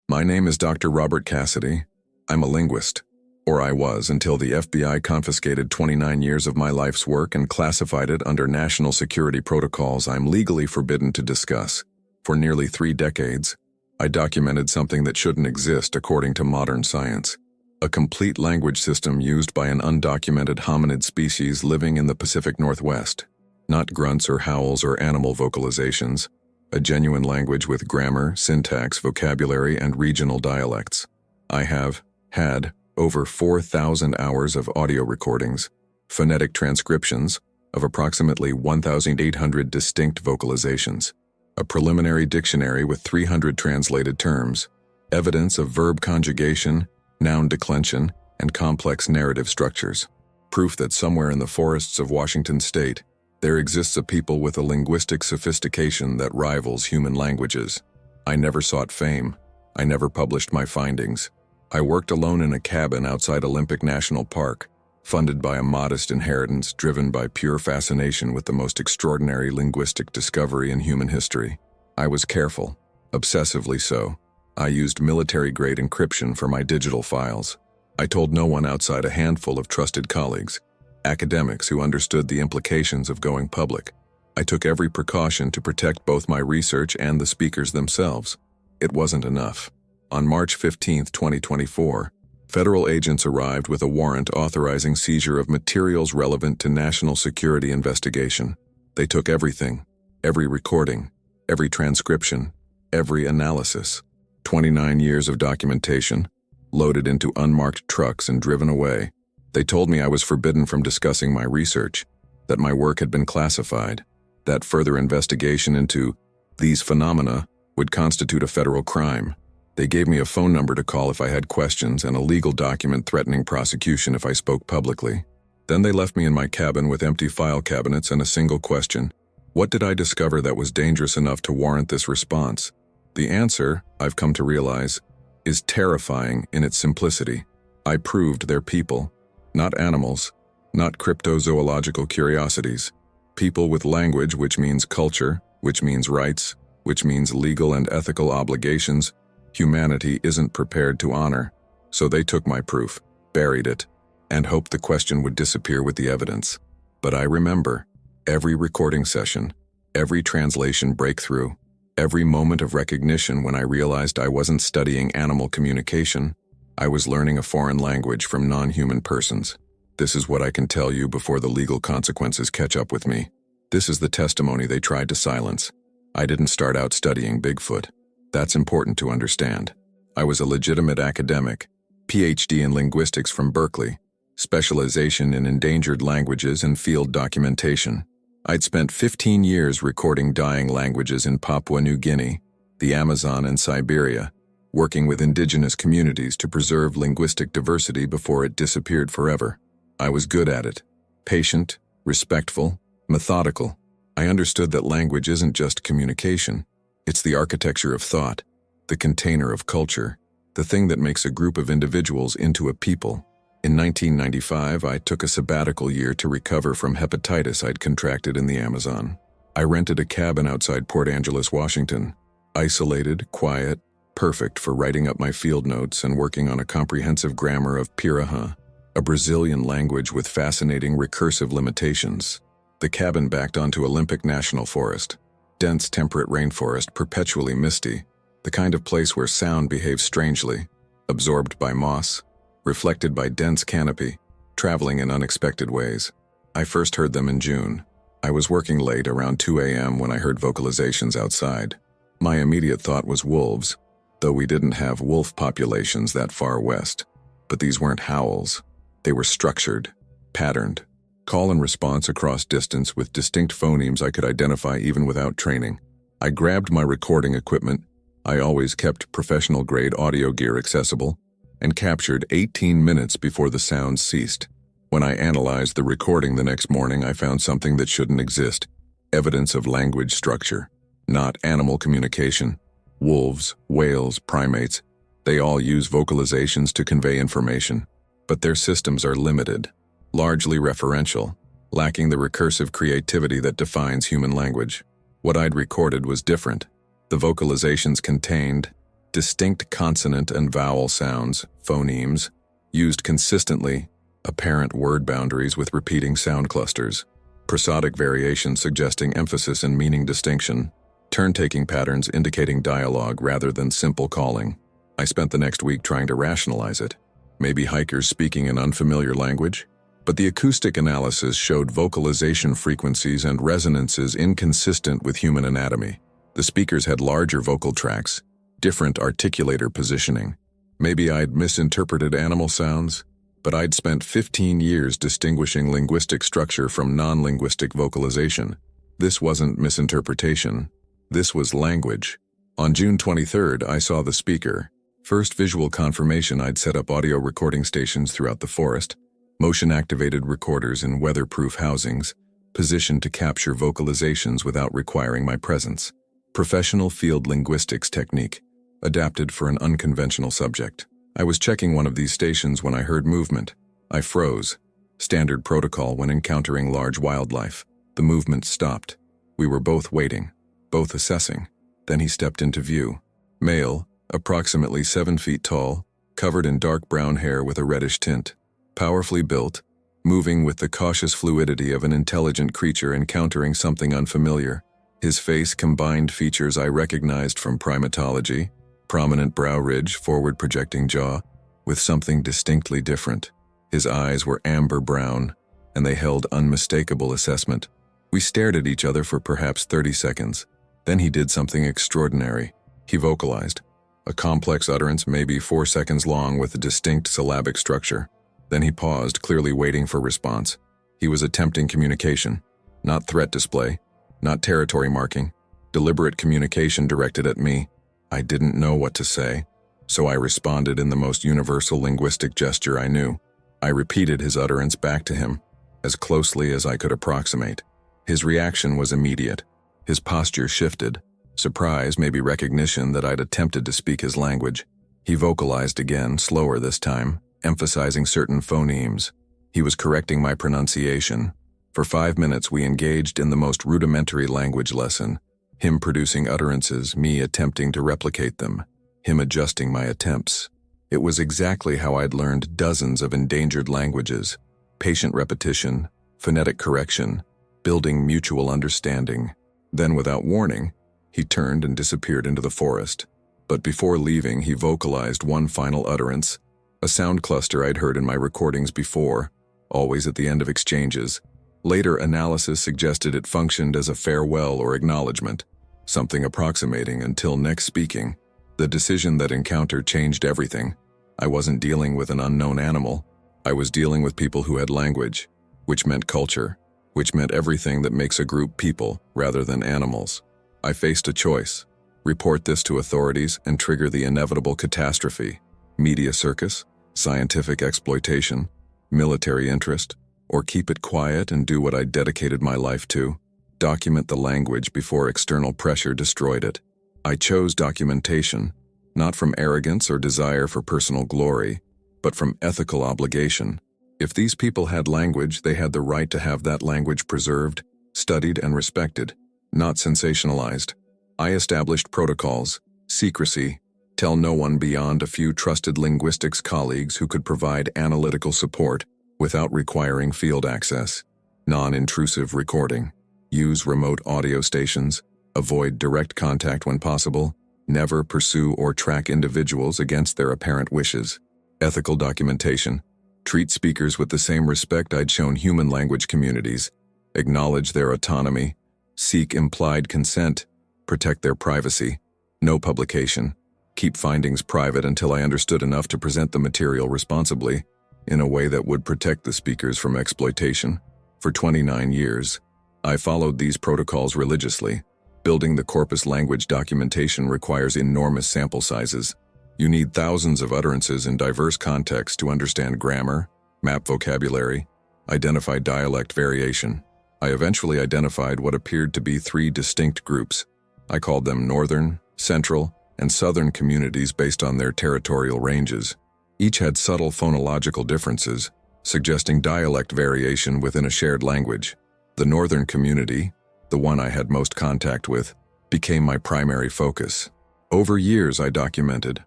My name is Dr. Robert Cassidy. I'm a linguist, or I was until the FBI confiscated 29 years of my life's work and classified it under national security protocols I'm legally forbidden to discuss. For nearly 3 decades, I documented something that shouldn't exist according to modern science. A complete language system used by an undocumented hominid species living in the Pacific Northwest. Not grunts or howls or animal vocalizations. A genuine language with grammar, syntax, vocabulary, and regional dialects. I have had over 4,000 hours of audio recordings, phonetic transcriptions of approximately 1,800 distinct vocalizations, a preliminary dictionary with 300 translated terms, evidence of verb conjugation, noun declension, and complex narrative structures. Proof that somewhere in the forests of Washington state, there exists a people with a linguistic sophistication that rivals human languages. I never sought fame. I never published my findings. I worked alone in a cabin outside Olympic National Park, funded by a modest inheritance driven by pure fascination with the most extraordinary linguistic discovery in human history. I was careful, obsessively so. I used military-grade encryption for my digital files. I told no one outside a handful of trusted colleagues. Academics who understood the implications of going public. I took every precaution to protect both my research and the speakers themselves. It wasn't enough. On March 15, 2024, federal agents arrived with a warrant authorizing seizure of materials relevant to national security investigation. They took everything, every recording, every transcription, every analysis. 29 years of documentation, loaded into unmarked trucks and driven away. They told me I was forbidden from discussing my research, that my work had been classified, that further investigation into these phenomena would constitute a federal crime. They gave me a phone number to call if I had questions and a legal document threatening prosecution if I spoke publicly. Then they left me in my cabin with empty file cabinets and a single question. What did I discover that was dangerous enough to warrant this response? The answer, I've come to realize, is terrifying in its simplicity. I proved they're people. Not animals, not cryptozoological curiosities. People with language, which means culture, which means rights, which means legal and ethical obligations, humanity isn't prepared to honor. So they took my proof, buried it, and hoped the question would disappear with the evidence. But I remember every recording session, every translation breakthrough, every moment of recognition when I realized I wasn't studying animal communication. I was learning a foreign language from non-human persons. This is what I can tell you before the legal consequences catch up with me. This is the testimony they tried to silence. I didn't start out studying Bigfoot. That's important to understand. I was a legitimate academic, PhD in linguistics from Berkeley, specialization in endangered languages and field documentation. I'd spent 15 years recording dying languages in Papua New Guinea, the Amazon, and Siberia, working with indigenous communities to preserve linguistic diversity before it disappeared forever. I was good at it. Patient, respectful, methodical. I understood that language isn't just communication. It's the architecture of thought, the container of culture, the thing that makes a group of individuals into a people. In 1995, I took a sabbatical year to recover from hepatitis I'd contracted in the Amazon. I rented a cabin outside Port Angeles, Washington. Isolated, quiet, perfect for writing up my field notes and working on a comprehensive grammar of Piraha, a Brazilian language with fascinating recursive limitations. The cabin backed onto Olympic National Forest, dense temperate rainforest, perpetually misty, the kind of place where sound behaves strangely, absorbed by moss, reflected by dense canopy, traveling in unexpected ways. I first heard them in June. I was working late around 2 a.m. when I heard vocalizations outside. My immediate thought was wolves, though we didn't have wolf populations that far west. But these weren't howls. They were structured, patterned, call and response across distance with distinct phonemes I could identify even without training. I grabbed my recording equipment. I always kept professional-grade audio gear accessible, and captured 18 minutes before the sounds ceased. When I analyzed the recording the next morning, I found something that shouldn't exist. Evidence of language structure, not animal communication. Wolves, whales, primates, they all use vocalizations to convey information, but their systems are limited, largely referential, lacking the recursive creativity that defines human language. What I'd recorded was different. The vocalizations contained distinct consonant and vowel sounds, phonemes, used consistently, apparent word boundaries with repeating sound clusters, prosodic variations suggesting emphasis and meaning distinction, turn-taking patterns indicating dialogue rather than simple calling. I spent the next week trying to rationalize it. Maybe hikers speaking an unfamiliar language? But the acoustic analysis showed vocalization frequencies and resonances inconsistent with human anatomy. The speakers had larger vocal tracts, different articulator positioning. Maybe I'd misinterpreted animal sounds, but I'd spent 15 years distinguishing linguistic structure from non-linguistic vocalization. This wasn't misinterpretation. This was language. On June 23rd, I saw the speaker. First visual confirmation I'd set up audio recording stations throughout the forest, motion-activated recorders in weatherproof housings, positioned to capture vocalizations without requiring my presence. Professional field linguistics technique, adapted for an unconventional subject. I was checking one of these stations when I heard movement. I froze. Standard protocol when encountering large wildlife. The movement stopped. We were both waiting, both assessing. Then he stepped into view. Male, approximately 7 feet tall, covered in dark brown hair with a reddish tint. Powerfully built, moving with the cautious fluidity of an intelligent creature encountering something unfamiliar. His face combined features I recognized from primatology, prominent brow ridge, forward-projecting jaw, with something distinctly different. His eyes were amber brown, and they held unmistakable assessment. We stared at each other for perhaps 30 seconds. Then he did something extraordinary. He vocalized. A complex utterance maybe 4 seconds long with a distinct syllabic structure. Then he paused, clearly waiting for response. He was attempting communication, not threat display, not territory marking, deliberate communication directed at me. I didn't know what to say, so I responded in the most universal linguistic gesture I knew. I repeated his utterance back to him, as closely as I could approximate. His reaction was immediate. His posture shifted, surprise, maybe recognition that I'd attempted to speak his language. He vocalized again, slower this time, emphasizing certain phonemes. He was correcting my pronunciation. For 5 minutes we engaged in the most rudimentary language lesson. Him producing utterances, me attempting to replicate them. Him adjusting my attempts. It was exactly how I'd learned dozens of endangered languages. Patient repetition, phonetic correction, building mutual understanding. Then, without warning, he turned and disappeared into the forest. But before leaving, he vocalized one final utterance, a sound cluster I'd heard in my recordings before, always at the end of exchanges. Later analysis suggested it functioned as a farewell or acknowledgement, something approximating until next speaking. The decision that encounter changed everything. I wasn't dealing with an unknown animal. I was dealing with people who had language, which meant culture, which meant everything that makes a group people rather than animals. I faced a choice: report this to authorities and trigger the inevitable catastrophe, media circus, scientific exploitation, military interest, or keep it quiet and do what I dedicated my life to, document the language before external pressure destroyed it. I chose documentation, not from arrogance or desire for personal glory, but from ethical obligation. If these people had language, they had the right to have that language preserved, studied, and respected, not sensationalized. I established protocols, secrecy, tell no one beyond a few trusted linguistics colleagues who could provide analytical support without requiring field access, non-intrusive recording, use remote audio stations, avoid direct contact when possible, never pursue or track individuals against their apparent wishes. Ethical documentation, treat speakers with the same respect I'd shown human language communities, acknowledge their autonomy, seek implied consent, protect their privacy, no publication, keep findings private until I understood enough to present the material responsibly, in a way that would protect the speakers from exploitation. For 29 years, I followed these protocols religiously. Building the corpus language documentation requires enormous sample sizes. You need thousands of utterances in diverse contexts to understand grammar, map vocabulary, identify dialect variation. I eventually identified what appeared to be 3 distinct groups. I called them Northern, Central, and Southern communities based on their territorial ranges. Each had subtle phonological differences, suggesting dialect variation within a shared language. The Northern community, the one I had most contact with, became my primary focus. Over years, I documented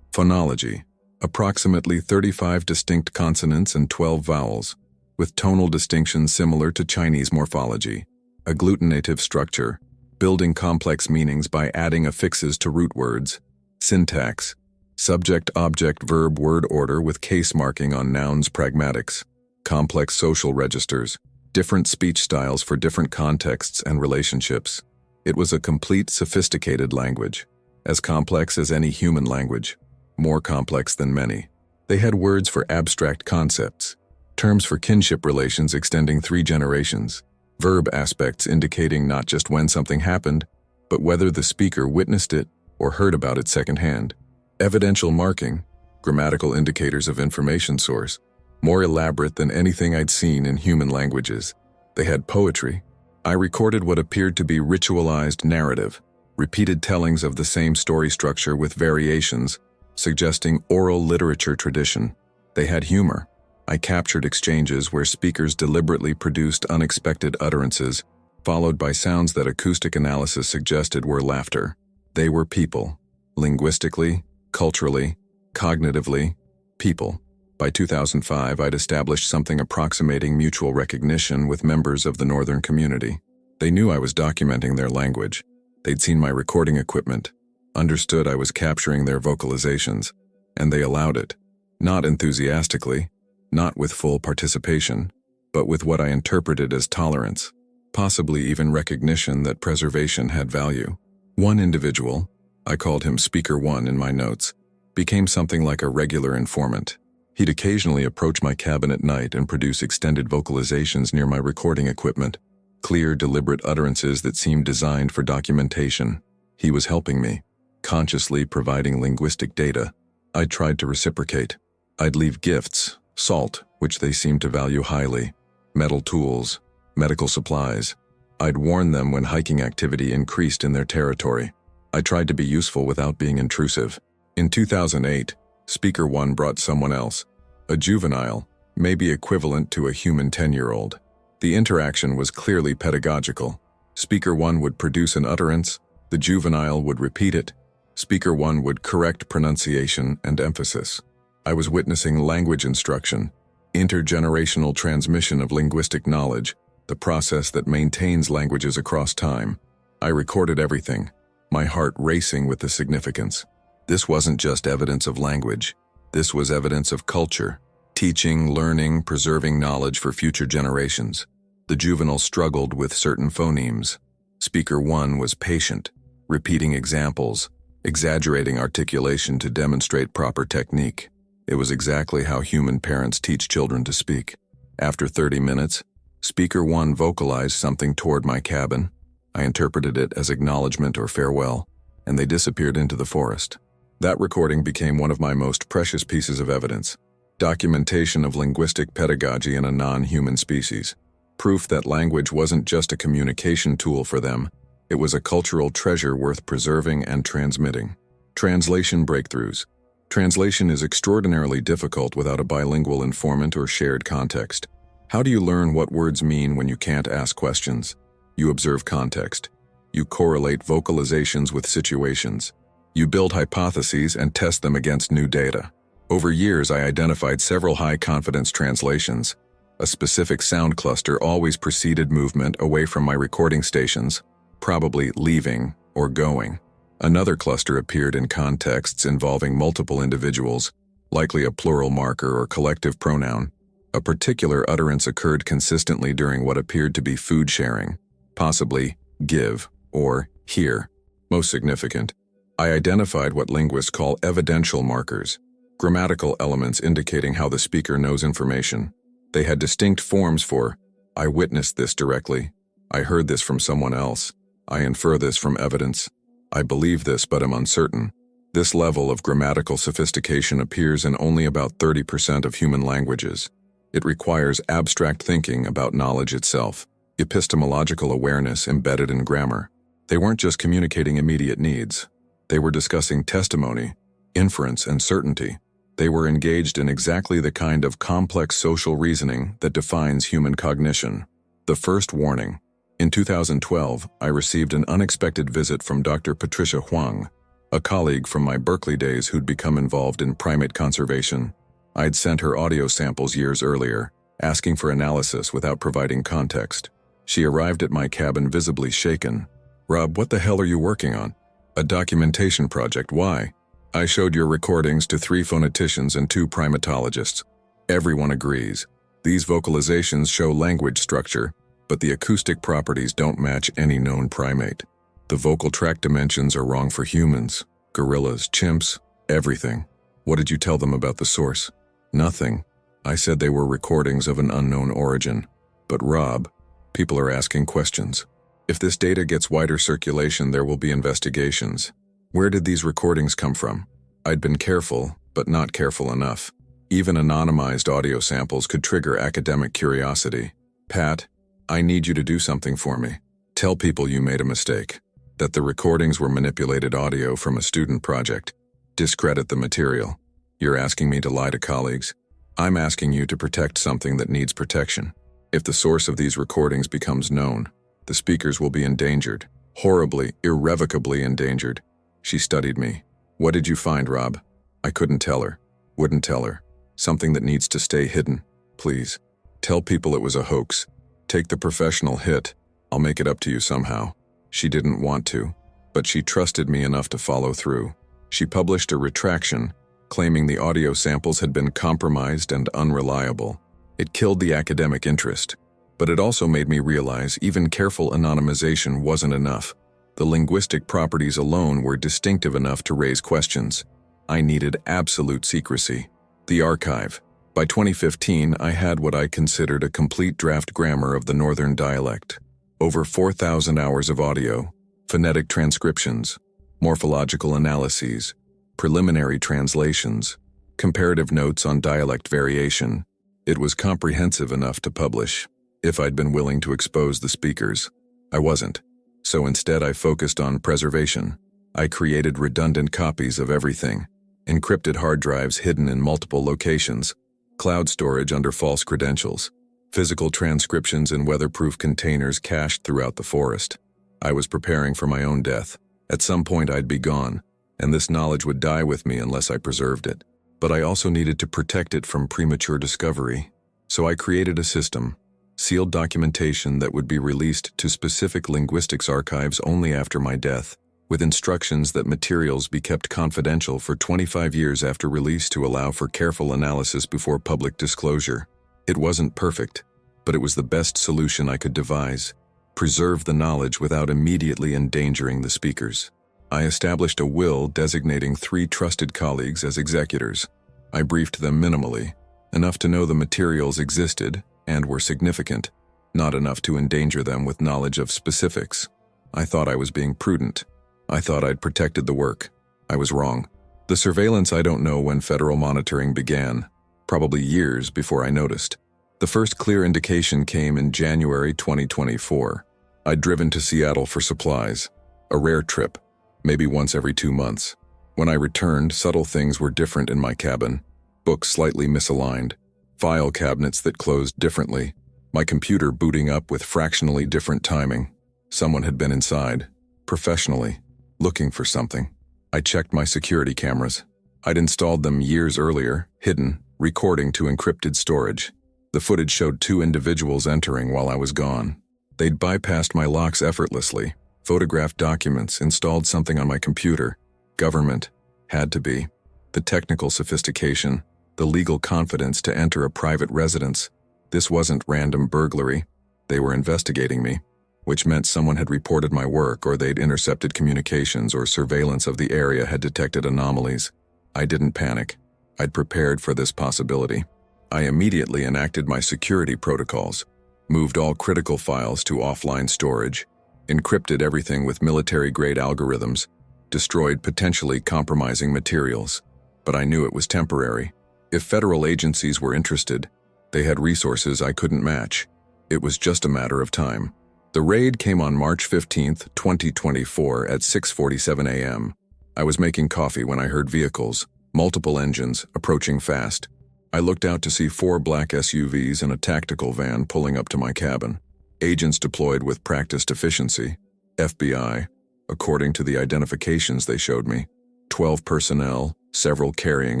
phonology, approximately 35 distinct consonants and 12 vowels, with tonal distinctions similar to Chinese morphology, agglutinative structure, building complex meanings by adding affixes to root words, syntax, subject-object-verb word order with case marking on nouns pragmatics, complex social registers, different speech styles for different contexts and relationships. It was a complete, sophisticated language, as complex as any human language, more complex than many. They had words for abstract concepts, terms for kinship relations extending 3 generations, verb aspects indicating not just when something happened, but whether the speaker witnessed it or heard about it secondhand. Evidential marking, grammatical indicators of information source, more elaborate than anything I'd seen in human languages. They had poetry. I recorded what appeared to be ritualized narrative, repeated tellings of the same story structure with variations, suggesting oral literature tradition. They had humor. I captured exchanges where speakers deliberately produced unexpected utterances, followed by sounds that acoustic analysis suggested were laughter. They were people. Linguistically, culturally, cognitively, people. By 2005, I'd established something approximating mutual recognition with members of the northern community. They knew I was documenting their language. They'd seen my recording equipment, understood I was capturing their vocalizations, and they allowed it. Not enthusiastically, not with full participation, but with what I interpreted as tolerance, possibly even recognition that preservation had value. One individual, I called him Speaker 1 in my notes, became something like a regular informant. He'd occasionally approach my cabin at night and produce extended vocalizations near my recording equipment, clear, deliberate utterances that seemed designed for documentation. He was helping me, consciously providing linguistic data. I tried to reciprocate. I'd leave gifts, salt, which they seemed to value highly, metal tools, medical supplies. I'd warn them when hiking activity increased in their territory. I tried to be useful without being intrusive. In 2008, Speaker 1 brought someone else, a juvenile, maybe equivalent to a human 10-year-old. The interaction was clearly pedagogical. Speaker 1 would produce an utterance, the juvenile would repeat it, Speaker 1 would correct pronunciation and emphasis. I was witnessing language instruction, intergenerational transmission of linguistic knowledge, the process that maintains languages across time. I recorded everything, my heart racing with the significance. This wasn't just evidence of language. This was evidence of culture, teaching, learning, preserving knowledge for future generations. The juvenile struggled with certain phonemes. Speaker 1 was patient, repeating examples, exaggerating articulation to demonstrate proper technique. It was exactly how human parents teach children to speak. After 30 minutes, Speaker 1 vocalized something toward my cabin. I interpreted it as acknowledgement or farewell, and they disappeared into the forest. That recording became one of my most precious pieces of evidence. Documentation of linguistic pedagogy in a non-human species. Proof that language wasn't just a communication tool for them, it was a cultural treasure worth preserving and transmitting. Translation breakthroughs. Translation is extraordinarily difficult without a bilingual informant or shared context. How do you learn what words mean when you can't ask questions? You observe context. You correlate vocalizations with situations. You build hypotheses and test them against new data. Over years, I identified several high-confidence translations. A specific sound cluster always preceded movement away from my recording stations, probably leaving or going. Another cluster appeared in contexts involving multiple individuals, likely a plural marker or collective pronoun. A particular utterance occurred consistently during what appeared to be food sharing, possibly give or here. Most significant, I identified what linguists call evidential markers, grammatical elements indicating how the speaker knows information. They had distinct forms for, I witnessed this directly, I heard this from someone else, I infer this from evidence, I believe this but am uncertain. This level of grammatical sophistication appears in only about 30% of human languages. It requires abstract thinking about knowledge itself, epistemological awareness embedded in grammar. They weren't just communicating immediate needs. They were discussing testimony, inference, and certainty. They were engaged in exactly the kind of complex social reasoning that defines human cognition. The first warning. In 2012, I received an unexpected visit from Dr. Patricia Huang, A colleague from my Berkeley days who'd become involved in primate conservation. I'd sent her audio samples years earlier, asking for analysis without providing context. She arrived at my cabin visibly shaken. "Rob, what the hell are you working on?" "A documentation project. Why?" "I showed your recordings to 3 phoneticians and 2 primatologists. Everyone agrees. These vocalizations show language structure, but the acoustic properties don't match any known primate. The vocal tract dimensions are wrong for humans, gorillas, chimps, everything." "What did you tell them about the source?" "Nothing. I said they were recordings of an unknown origin." "But Rob, people are asking questions. If this data gets wider circulation, there will be investigations. Where did these recordings come from?" I'd been careful, but not careful enough. Even anonymized audio samples could trigger academic curiosity. "Pat, I need you to do something for me. Tell people you made a mistake, that the recordings were manipulated audio from a student project. Discredit the material. You're asking me to lie to colleagues. I'm asking you to protect something that needs protection. If the source of these recordings becomes known, the speakers will be endangered, horribly, irrevocably endangered." She studied me. "What did you find, Rob?" I couldn't tell her. Wouldn't tell her. "Something that needs to stay hidden. Please. Tell people it was a hoax. Take the professional hit. I'll make it up to you somehow." She didn't want to, but she trusted me enough to follow through. She published a retraction, claiming the audio samples had been compromised and unreliable. It killed the academic interest, but it also made me realize even careful anonymization wasn't enough. The linguistic properties alone were distinctive enough to raise questions. I needed absolute secrecy. The archive. By 2015, I had what I considered a complete draft grammar of the Northern dialect. Over 4,000 hours of audio, phonetic transcriptions, morphological analyses, preliminary translations, comparative notes on dialect variation. It was comprehensive enough to publish, if I'd been willing to expose the speakers. I wasn't. So instead I focused on preservation. I created redundant copies of everything, encrypted hard drives hidden in multiple locations, cloud storage under false credentials, physical transcriptions in weatherproof containers cached throughout the forest. I was preparing for my own death. At some point I'd be gone, and this knowledge would die with me unless I preserved it. But I also needed to protect it from premature discovery. So I created a system, sealed documentation that would be released to specific linguistics archives only after my death, with instructions that materials be kept confidential for 25 years after release to allow for careful analysis before public disclosure. It wasn't perfect, but it was the best solution I could devise. Preserve the knowledge without immediately endangering the speakers. I established a will designating 3 trusted colleagues as executors. I briefed them minimally, enough to know the materials existed and were significant, not enough to endanger them with knowledge of specifics. I thought I was being prudent. I thought I'd protected the work. I was wrong. The surveillance, I don't know when federal monitoring began, probably years before I noticed. The first clear indication came in January 2024. I'd driven to Seattle for supplies, a rare trip, maybe once every 2 months. When I returned, subtle things were different in my cabin. Books slightly misaligned, file cabinets that closed differently, my computer booting up with fractionally different timing. Someone had been inside, professionally, looking for something. I checked my security cameras. I'd installed them years earlier, hidden, recording to encrypted storage. The footage showed 2 individuals entering while I was gone. They'd bypassed my locks effortlessly, photographed documents, installed something on my computer. Government. Had to be. The technical sophistication, the legal confidence to enter a private residence. This wasn't random burglary. They were investigating me, which meant someone had reported my work or they'd intercepted communications or surveillance of the area had detected anomalies. I didn't panic. I'd prepared for this possibility. I immediately enacted my security protocols, moved all critical files to offline storage, encrypted everything with military-grade algorithms, destroyed potentially compromising materials. But I knew it was temporary. If federal agencies were interested, they had resources I couldn't match. It was just a matter of time. The raid came on March 15, 2024 at 6:47 a.m. I was making coffee when I heard vehicles, multiple engines, approaching fast. I looked out to see 4 black SUVs and a tactical van pulling up to my cabin. Agents deployed with practiced efficiency. FBI. according to the identifications they showed me. 12 personnel, several carrying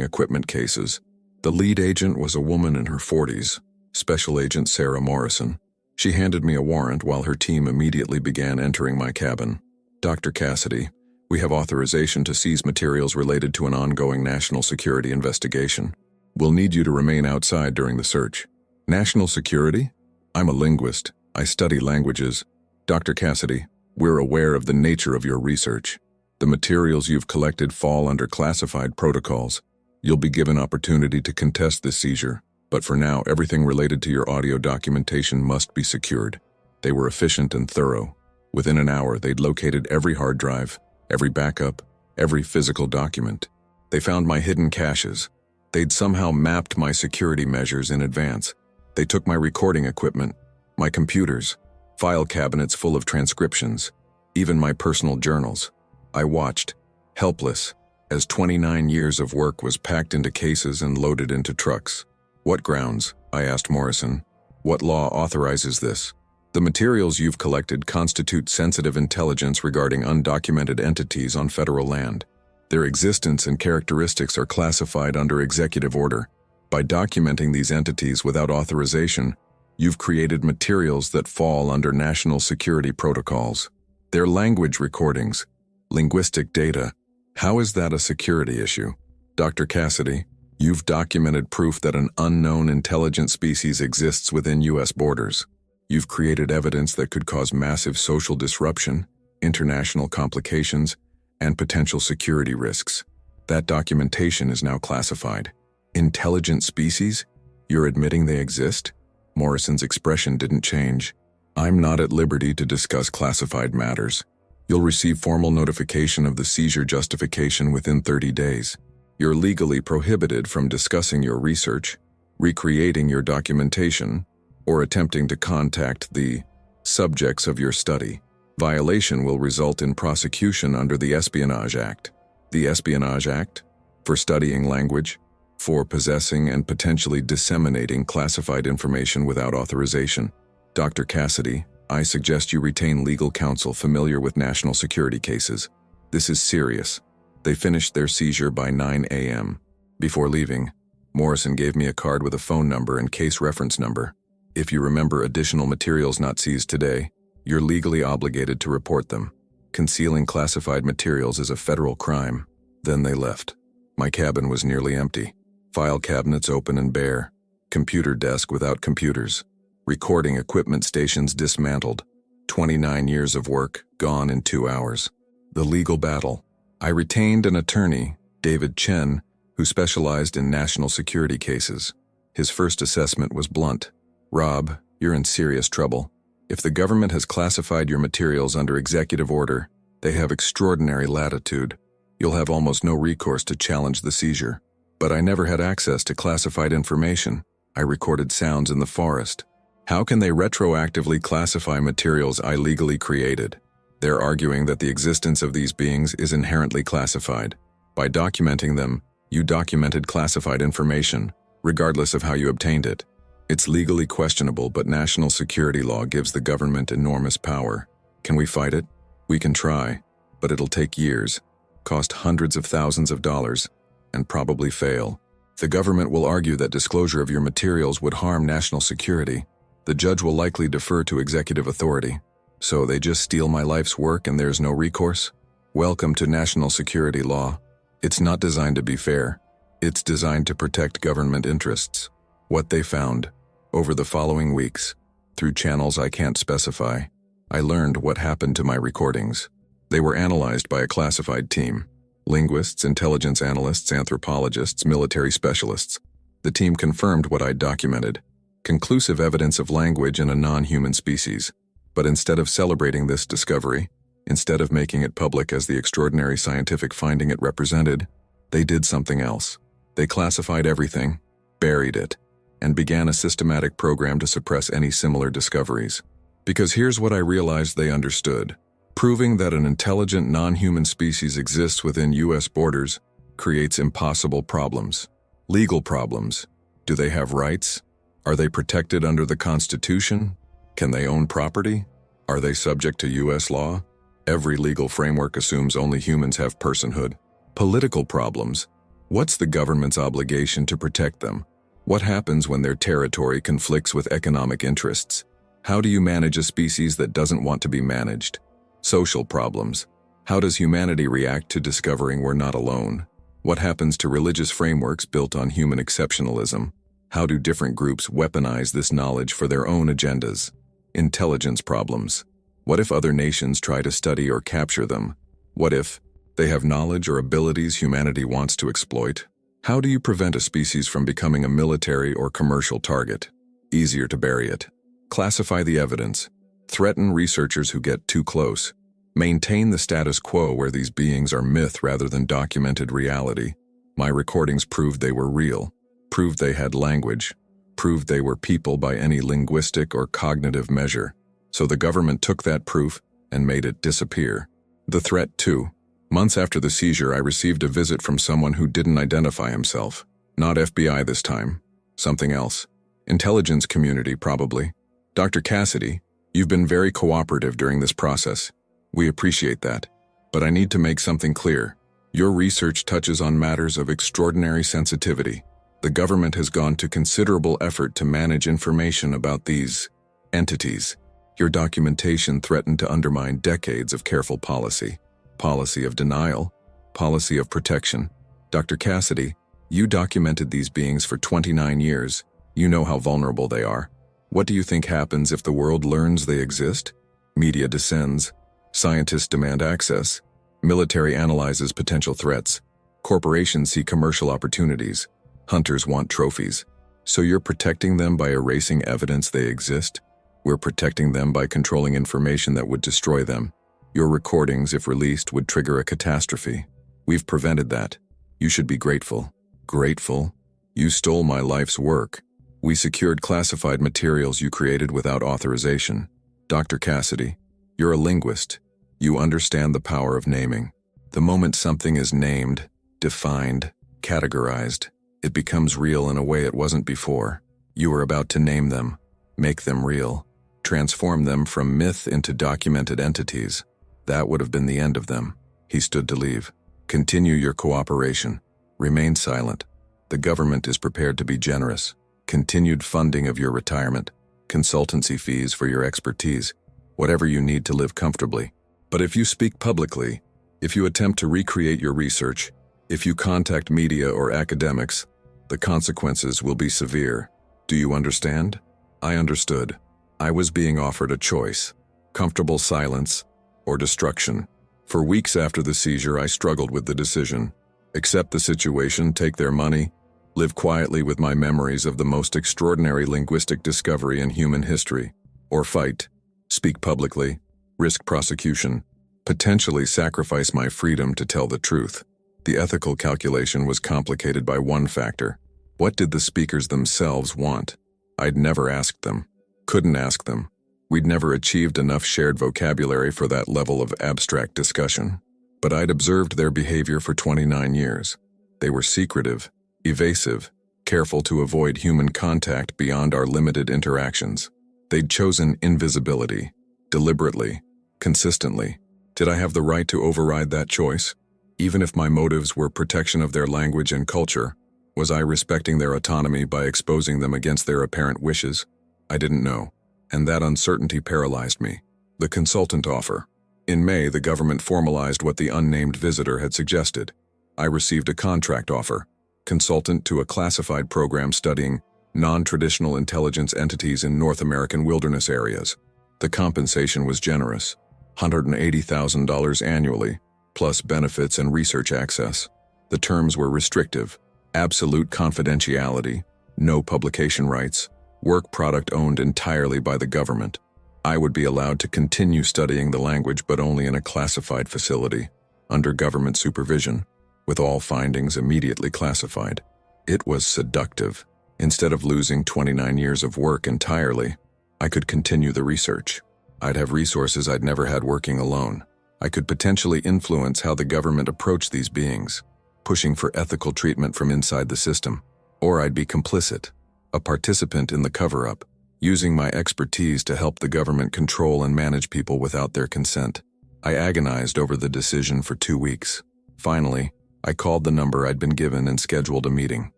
equipment cases. The lead agent was a woman in her 40s, Special Agent Sarah Morrison. She handed me a warrant while her team immediately began entering my cabin. Dr. Cassidy, we have authorization to seize materials related to an ongoing national security investigation. We'll need you to remain outside during the search. National security? I'm a linguist. I study languages. Dr. Cassidy, we're aware of the nature of your research. The materials you've collected fall under classified protocols. You'll be given opportunity to contest this seizure, but for now, everything related to your audio documentation must be secured. They were efficient and thorough. Within an hour, they'd located every hard drive, every backup, every physical document. They found my hidden caches. They'd somehow mapped my security measures in advance. They took my recording equipment, my computers, file cabinets full of transcriptions, even my personal journals. I watched, helpless, as 29 years of work was packed into cases and loaded into trucks. What grounds? I asked Morrison. What law authorizes this? The materials you've collected constitute sensitive intelligence regarding undocumented entities on federal land. Their existence and characteristics are classified under executive order. By documenting these entities without authorization, you've created materials that fall under national security protocols. They're language recordings, linguistic data. How is that a security issue? Dr. Cassidy, you've documented proof that an unknown intelligent species exists within U.S. borders. You've created evidence that could cause massive social disruption, international complications, and potential security risks. That documentation is now classified. Intelligent species? You're admitting they exist? Morrison's expression didn't change. I'm not at liberty to discuss classified matters. You'll receive formal notification of the seizure justification within 30 days. You're legally prohibited from discussing your research, recreating your documentation, or attempting to contact the subjects of your study. Violation will result in prosecution under the Espionage Act. The Espionage Act? For studying language, for possessing and potentially disseminating classified information without authorization. Dr. Cassidy, I suggest you retain legal counsel familiar with national security cases. This is serious. They finished their seizure by 9 a.m. Before leaving, Morrison gave me a card with a phone number and case reference number. If you remember additional materials not seized today, you're legally obligated to report them. Concealing classified materials is a federal crime. Then they left. My cabin was nearly empty. File cabinets open and bare. Computer desk without computers. Recording equipment stations dismantled. 29 years of work, gone in 2 hours. The legal battle. I retained an attorney, David Chen, who specialized in national security cases. His first assessment was blunt. Rob, you're in serious trouble. If the government has classified your materials under executive order, they have extraordinary latitude. You'll have almost no recourse to challenge the seizure. But I never had access to classified information. I recorded sounds in the forest. How can they retroactively classify materials I legally created? They're arguing that the existence of these beings is inherently classified. By documenting them, you documented classified information, regardless of how you obtained it. It's legally questionable, but national security law gives the government enormous power. Can we fight it? We can try, but it'll take years, cost hundreds of thousands of dollars, and probably fail. The government will argue that disclosure of your materials would harm national security. The judge will likely defer to executive authority. So they just steal my life's work and there's no recourse? Welcome to national security law. It's not designed to be fair. It's designed to protect government interests. What they found, over the following weeks, through channels I can't specify, I learned what happened to my recordings. They were analyzed by a classified team. Linguists, intelligence analysts, anthropologists, military specialists. The team confirmed what I'd documented. Conclusive evidence of language in a non-human species. But instead of celebrating this discovery, instead of making it public as the extraordinary scientific finding it represented, they did something else. They classified everything, buried it, and began a systematic program to suppress any similar discoveries. Because here's what I realized they understood. Proving that an intelligent non-human species exists within U.S. borders creates impossible problems. Legal problems. Do they have rights? Are they protected under the Constitution? Can they own property? Are they subject to U.S. law? Every legal framework assumes only humans have personhood. Political problems. What's the government's obligation to protect them? What happens when their territory conflicts with economic interests? How do you manage a species that doesn't want to be managed? Social problems. How does humanity react to discovering we're not alone? What happens to religious frameworks built on human exceptionalism? How do different groups weaponize this knowledge for their own agendas? Intelligence problems. What if other nations try to study or capture them? What if they have knowledge or abilities humanity wants to exploit? How do you prevent a species from becoming a military or commercial target? Easier to bury it. Classify the evidence. Threaten researchers who get too close. Maintain the status quo where these beings are myth rather than documented reality. My recordings proved they were real, proved they had language, proved they were people by any linguistic or cognitive measure. So the government took that proof and made it disappear. The threat, too. Months after the seizure, I received a visit from someone who didn't identify himself. Not FBI this time. Something else. Intelligence community, probably. Dr. Cassidy, you've been very cooperative during this process. We appreciate that. But I need to make something clear. Your research touches on matters of extraordinary sensitivity. The government has gone to considerable effort to manage information about these entities. Your documentation threatened to undermine decades of careful policy. Policy of denial, policy of protection. Dr. Cassidy, you documented these beings for 29 years. You know how vulnerable they are. What do you think happens if the world learns they exist? Media descends. Scientists demand access. Military analyzes potential threats. Corporations see commercial opportunities. Hunters want trophies. So you're protecting them by erasing evidence they exist? We're protecting them by controlling information that would destroy them. Your recordings, if released, would trigger a catastrophe. We've prevented that. You should be grateful. Grateful? You stole my life's work. We secured classified materials you created without authorization. Dr. Cassidy, you're a linguist. You understand the power of naming. The moment something is named, defined, categorized, it becomes real in a way it wasn't before. You were about to name them, make them real, transform them from myth into documented entities. That would have been the end of them. He stood to leave. Continue your cooperation. Remain silent. The government is prepared to be generous. Continued funding of your retirement. Consultancy fees for your expertise. Whatever you need to live comfortably. But if you speak publicly, if you attempt to recreate your research, if you contact media or academics, the consequences will be severe. Do you understand? I understood. I was being offered a choice. Comfortable silence or destruction. For weeks after the seizure, I struggled with the decision. Accept the situation, take their money, live quietly with my memories of the most extraordinary linguistic discovery in human history, or fight, speak publicly, risk prosecution, potentially sacrifice my freedom to tell the truth. The ethical calculation was complicated by one factor. What did the speakers themselves want? I'd never asked them. Couldn't ask them. We'd never achieved enough shared vocabulary for that level of abstract discussion. But I'd observed their behavior for 29 years. They were secretive, evasive, careful to avoid human contact beyond our limited interactions. They'd chosen invisibility, deliberately, consistently. Did I have the right to override that choice? Even if my motives were protection of their language and culture, was I respecting their autonomy by exposing them against their apparent wishes? I didn't know, and that uncertainty paralyzed me. The consultant offer. In May, the government formalized what the unnamed visitor had suggested. I received a contract offer, consultant to a classified program studying non-traditional intelligence entities in North American wilderness areas. The compensation was generous, $180,000 annually, plus benefits and research access. The terms were restrictive, absolute confidentiality, no publication rights, work product owned entirely by the government. I would be allowed to continue studying the language but only in a classified facility, under government supervision, with all findings immediately classified. It was seductive. Instead of losing 29 years of work entirely, I could continue the research. I'd have resources I'd never had working alone. I could potentially influence how the government approached these beings, pushing for ethical treatment from inside the system. Or I'd be complicit, a participant in the cover-up, using my expertise to help the government control and manage people without their consent. I agonized over the decision for 2 weeks. Finally, I called the number I'd been given and scheduled a meeting.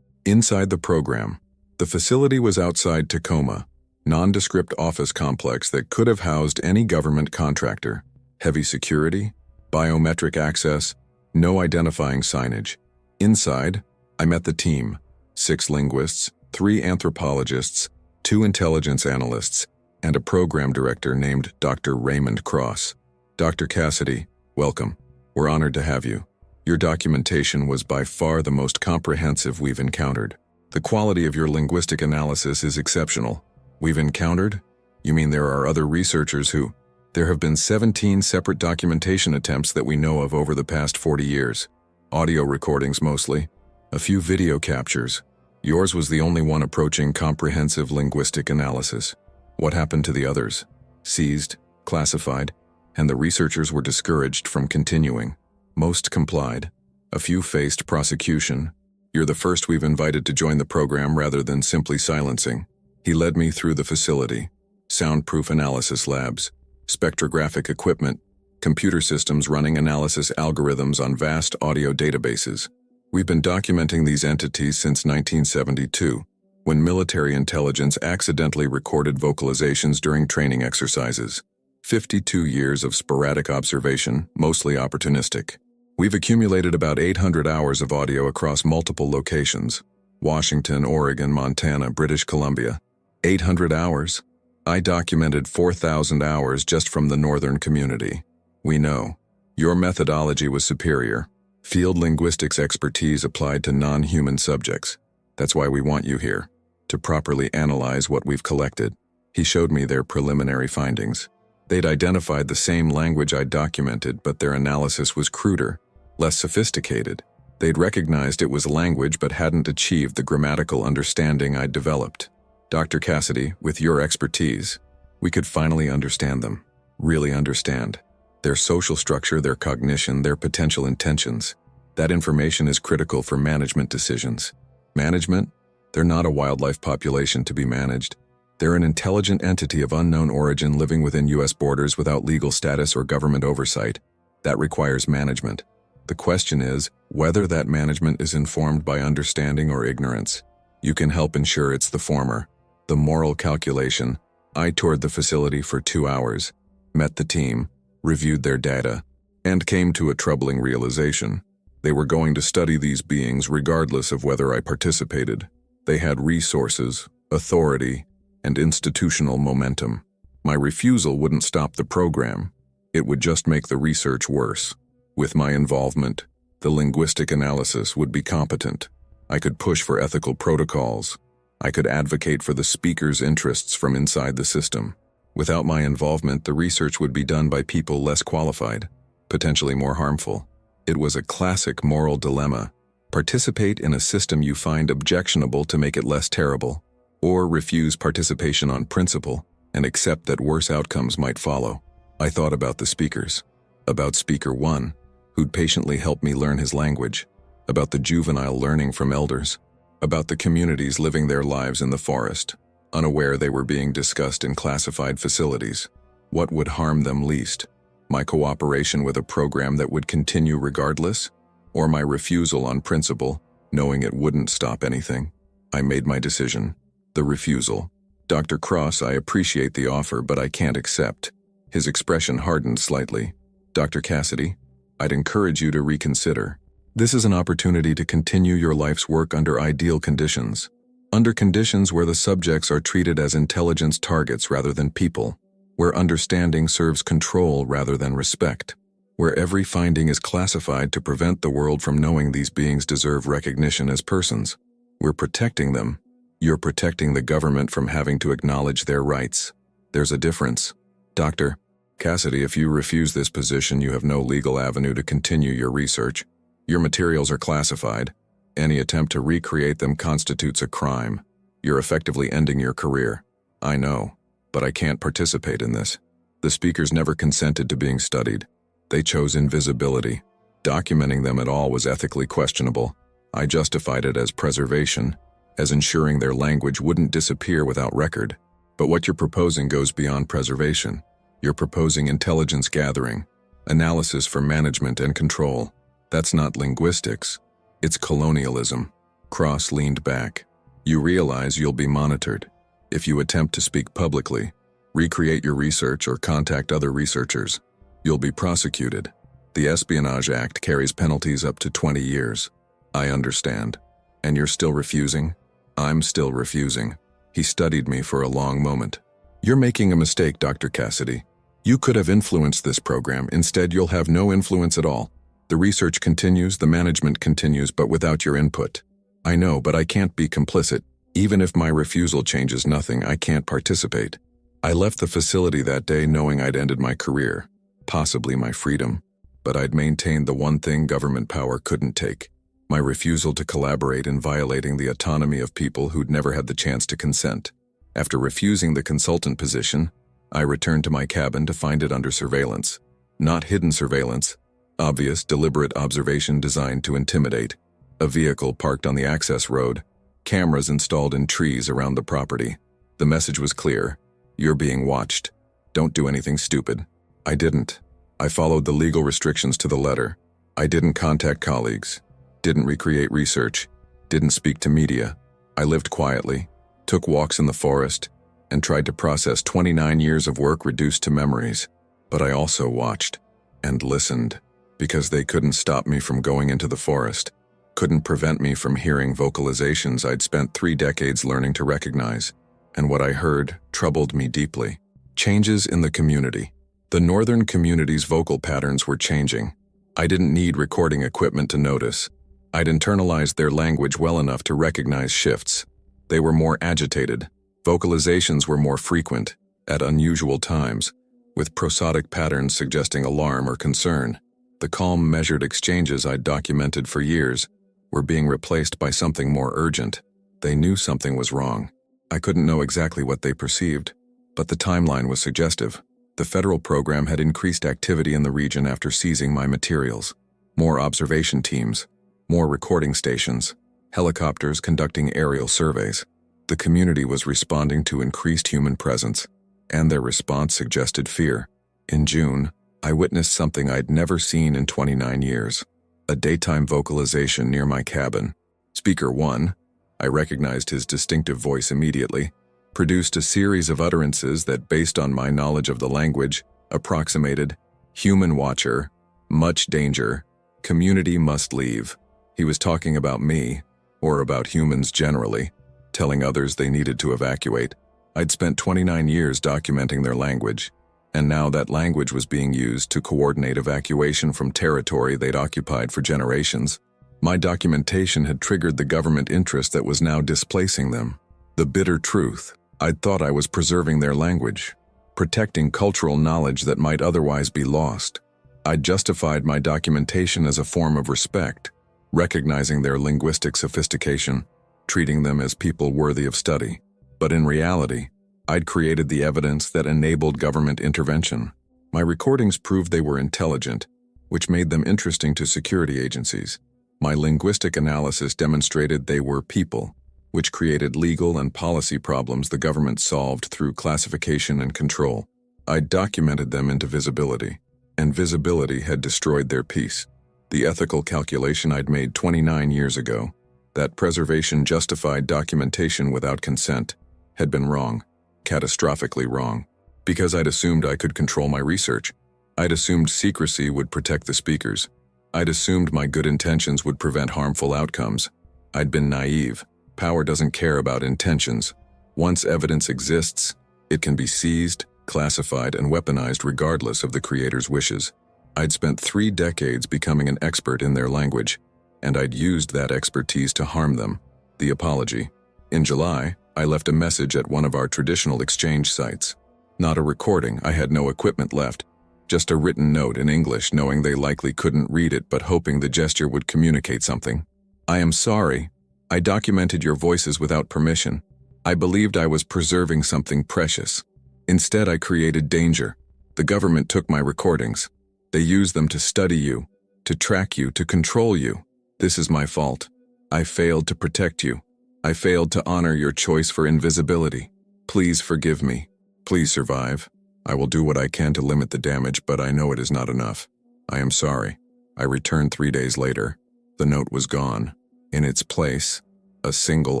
Inside the program, the facility was outside Tacoma, nondescript office complex that could have housed any government contractor. Heavy security, biometric access, no identifying signage. Inside, I met the team, 6 linguists, 3 anthropologists, 2 intelligence analysts, and a program director named Dr. Raymond Cross. Dr. Cassidy, welcome. We're honored to have you. Your documentation was by far the most comprehensive we've encountered. The quality of your linguistic analysis is exceptional. We've encountered? You mean there are other researchers who... There have been 17 separate documentation attempts that we know of over the past 40 years. Audio recordings mostly, a few video captures. Yours was the only one approaching comprehensive linguistic analysis. What happened to the others? Seized, classified, and the researchers were discouraged from continuing. Most complied. A few faced prosecution. You're the first we've invited to join the program rather than simply silencing. He led me through the facility. Soundproof analysis labs, spectrographic equipment, computer systems running analysis algorithms on vast audio databases. We've been documenting these entities since 1972, when military intelligence accidentally recorded vocalizations during training exercises. 52 years of sporadic observation, mostly opportunistic. We've accumulated about 800 hours of audio across multiple locations: Washington, Oregon, Montana, British Columbia. 800 hours? I documented 4,000 hours just from the northern community. We know. Your methodology was superior. Field linguistics expertise applied to non-human subjects. That's why we want you here, to properly analyze what we've collected. He showed me their preliminary findings. They'd identified the same language I documented, but their analysis was cruder, less sophisticated. They'd recognized it was language but hadn't achieved the grammatical understanding I'd developed. Dr. Cassidy, with your expertise, we could finally understand them, really understand. Their social structure, their cognition, their potential intentions. That information is critical for management decisions. Management? They're not a wildlife population to be managed. They're an intelligent entity of unknown origin living within U.S. borders without legal status or government oversight. That requires management. The question is whether that management is informed by understanding or ignorance. You can help ensure it's the former. The moral calculation. I toured the facility for 2 hours, met the team, reviewed their data, and came to a troubling realization. They were going to study these beings regardless of whether I participated. They had resources, authority, and institutional momentum. My refusal wouldn't stop the program. It would just make the research worse. With my involvement, the linguistic analysis would be competent. I could push for ethical protocols. I could advocate for the speaker's interests from inside the system. Without my involvement, the research would be done by people less qualified, potentially more harmful. It was a classic moral dilemma. Participate in a system you find objectionable to make it less terrible, or refuse participation on principle and accept that worse outcomes might follow. I thought about the speakers, about Speaker 1, who'd patiently helped me learn his language, about the juvenile learning from elders, about the communities living their lives in the forest, unaware they were being discussed in classified facilities. What would harm them least? My cooperation with a program that would continue regardless, or my refusal on principle, knowing it wouldn't stop anything? I made my decision. The refusal. Dr. Cross, I appreciate the offer, but I can't accept. His expression hardened slightly. Dr. Cassidy, I'd encourage you to reconsider. This is an opportunity to continue your life's work under ideal conditions. Under conditions where the subjects are treated as intelligence targets rather than people, where understanding serves control rather than respect, where every finding is classified to prevent the world from knowing these beings deserve recognition as persons. We're protecting them. You're protecting the government from having to acknowledge their rights. There's a difference. Dr. Cassidy, if you refuse this position, you have no legal avenue to continue your research. Your materials are classified. Any attempt to recreate them constitutes a crime. You're effectively ending your career. I know, but I can't participate in this. The speakers never consented to being studied. They chose invisibility. Documenting them at all was ethically questionable. I justified it as preservation, as ensuring their language wouldn't disappear without record. But what you're proposing goes beyond preservation. You're proposing intelligence gathering, Analysis for management and control. That's not linguistics. It's colonialism. Cross leaned back. You realize you'll be monitored. If you attempt to speak publicly, recreate your research or contact other researchers, you'll be prosecuted. The Espionage Act carries penalties up to 20 years. I understand. And you're still refusing? I'm still refusing. He studied me for a long moment. You're making a mistake, Dr. Cassidy. You could have influenced this program. Instead, you'll have no influence at all. The research continues, the management continues, but without your input. I know, but I can't be complicit. Even if my refusal changes nothing, I can't participate. I left the facility that day knowing I'd ended my career, possibly my freedom, but I'd maintained the one thing government power couldn't take: my refusal to collaborate in violating the autonomy of people who'd never had the chance to consent. After refusing the consultant position, I returned to my cabin to find it under surveillance. Not hidden surveillance, obvious, deliberate observation designed to intimidate. A vehicle parked on the access road, cameras installed in trees around the property. The message was clear: you're being watched. Don't do anything stupid. I didn't. I followed the legal restrictions to the letter. I didn't contact colleagues, didn't recreate research, didn't speak to media. I lived quietly, took walks in the forest, and tried to process 29 years of work reduced to memories. But I also watched and listened, because they couldn't stop me from going into the forest, couldn't prevent me from hearing vocalizations I'd spent 3 decades learning to recognize. And what I heard troubled me deeply. Changes in the community. The northern community's vocal patterns were changing. I didn't need recording equipment to notice. I'd internalized their language well enough to recognize shifts. They were more agitated. Vocalizations were more frequent, at unusual times, with prosodic patterns suggesting alarm or concern. The calm, measured exchanges I'd documented for years were being replaced by something more urgent. They knew something was wrong. I couldn't know exactly what they perceived, but the timeline was suggestive. The federal program had increased activity in the region after seizing my materials. More observation teams, more recording stations, helicopters conducting aerial surveys. The community was responding to increased human presence, and their response suggested fear. In June, I witnessed something I'd never seen in 29 years. A daytime vocalization near my cabin. Speaker 1, I recognized his distinctive voice immediately, produced a series of utterances that, based on my knowledge of the language, approximated human watcher, much danger, community must leave. He was talking about me, or about humans generally, telling others they needed to evacuate. I'd spent 29 years documenting their language, and now that language was being used to coordinate evacuation from territory they'd occupied for generations. My documentation had triggered the government interest that was now displacing them. The bitter truth: I'd thought I was preserving their language, protecting cultural knowledge that might otherwise be lost. I'd justified my documentation as a form of respect, recognizing their linguistic sophistication, treating them as people worthy of study. But in reality, I'd created the evidence that enabled government intervention. My recordings proved they were intelligent, which made them interesting to security agencies. My linguistic analysis demonstrated they were people, which created legal and policy problems the government solved through classification and control. I'd documented them into visibility, and visibility had destroyed their peace. The ethical calculation I'd made 29 years ago, that preservation justified documentation without consent, had been wrong, catastrophically wrong. Because I'd assumed I could control my research. I'd assumed secrecy would protect the speakers. I'd assumed my good intentions would prevent harmful outcomes. I'd been naive. Power doesn't care about intentions. Once evidence exists, it can be seized, classified, and weaponized regardless of the creator's wishes. I'd spent 3 decades becoming an expert in their language, and I'd used that expertise to harm them. The apology. In July, I left a message at one of our traditional exchange sites. Not a recording, I had no equipment left. Just a written note in English, knowing they likely couldn't read it but hoping the gesture would communicate something. I am sorry. I documented your voices without permission. I believed I was preserving something precious. Instead, I created danger. The government took my recordings. They used them to study you, to track you, to control you. This is my fault. I failed to protect you. I failed to honor your choice for invisibility. Please forgive me. Please survive. I will do what I can to limit the damage, but I know it is not enough. I am sorry. I returned 3 days later. The note was gone. In its place, a single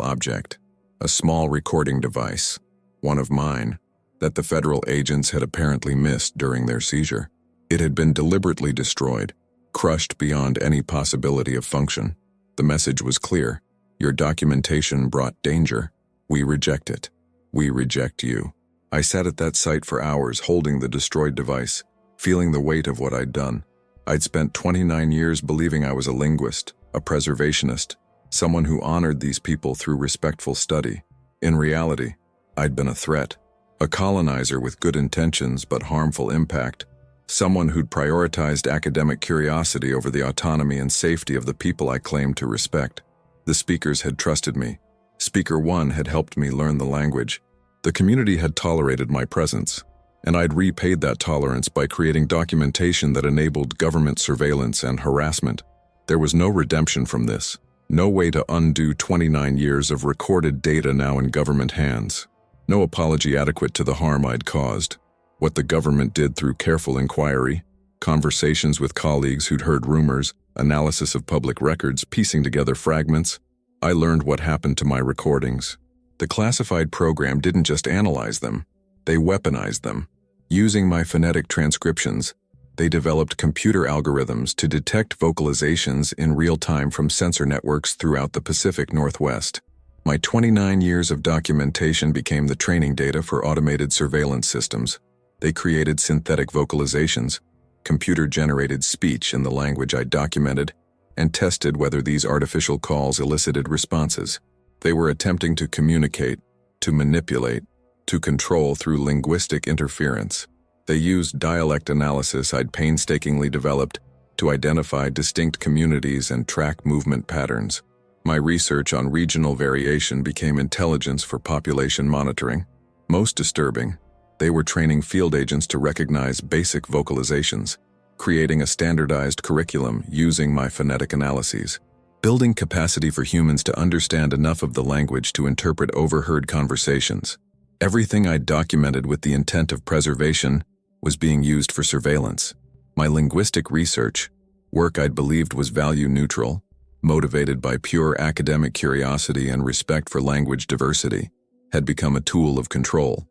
object, a small recording device, one of mine, that the federal agents had apparently missed during their seizure. It had been deliberately destroyed, crushed beyond any possibility of function. The message was clear. Your documentation brought danger. We reject it. We reject you. I sat at that site for hours holding the destroyed device, feeling the weight of what I'd done. I'd spent 29 years believing I was a linguist, a preservationist, someone who honored these people through respectful study. In reality, I'd been a threat, a colonizer with good intentions but harmful impact, someone who'd prioritized academic curiosity over the autonomy and safety of the people I claimed to respect. The speakers had trusted me. Speaker 1 had helped me learn the language. The community had tolerated my presence, and I'd repaid that tolerance by creating documentation that enabled government surveillance and harassment. There was no redemption from this, no way to undo 29 years of recorded data now in government hands, no apology adequate to the harm I'd caused. What the government did through careful inquiry, conversations with colleagues who'd heard rumors, analysis of public records, piecing together fragments, I learned what happened to my recordings. The classified program didn't just analyze them, they weaponized them. Using my phonetic transcriptions, they developed computer algorithms to detect vocalizations in real time from sensor networks throughout the Pacific Northwest. My 29 years of documentation became the training data for automated surveillance systems. They created synthetic vocalizations, computer-generated speech in the language I documented, and tested whether these artificial calls elicited responses. They were attempting to communicate, to manipulate, to control through linguistic interference. They used dialect analysis I'd painstakingly developed to identify distinct communities and track movement patterns. My research on regional variation became intelligence for population monitoring. Most disturbing, they were training field agents to recognize basic vocalizations, creating a standardized curriculum using my phonetic analyses, building capacity for humans to understand enough of the language to interpret overheard conversations. Everything I documented with the intent of preservation was being used for surveillance. My linguistic research, work I'd believed was value neutral, motivated by pure academic curiosity and respect for language diversity, had become a tool of control.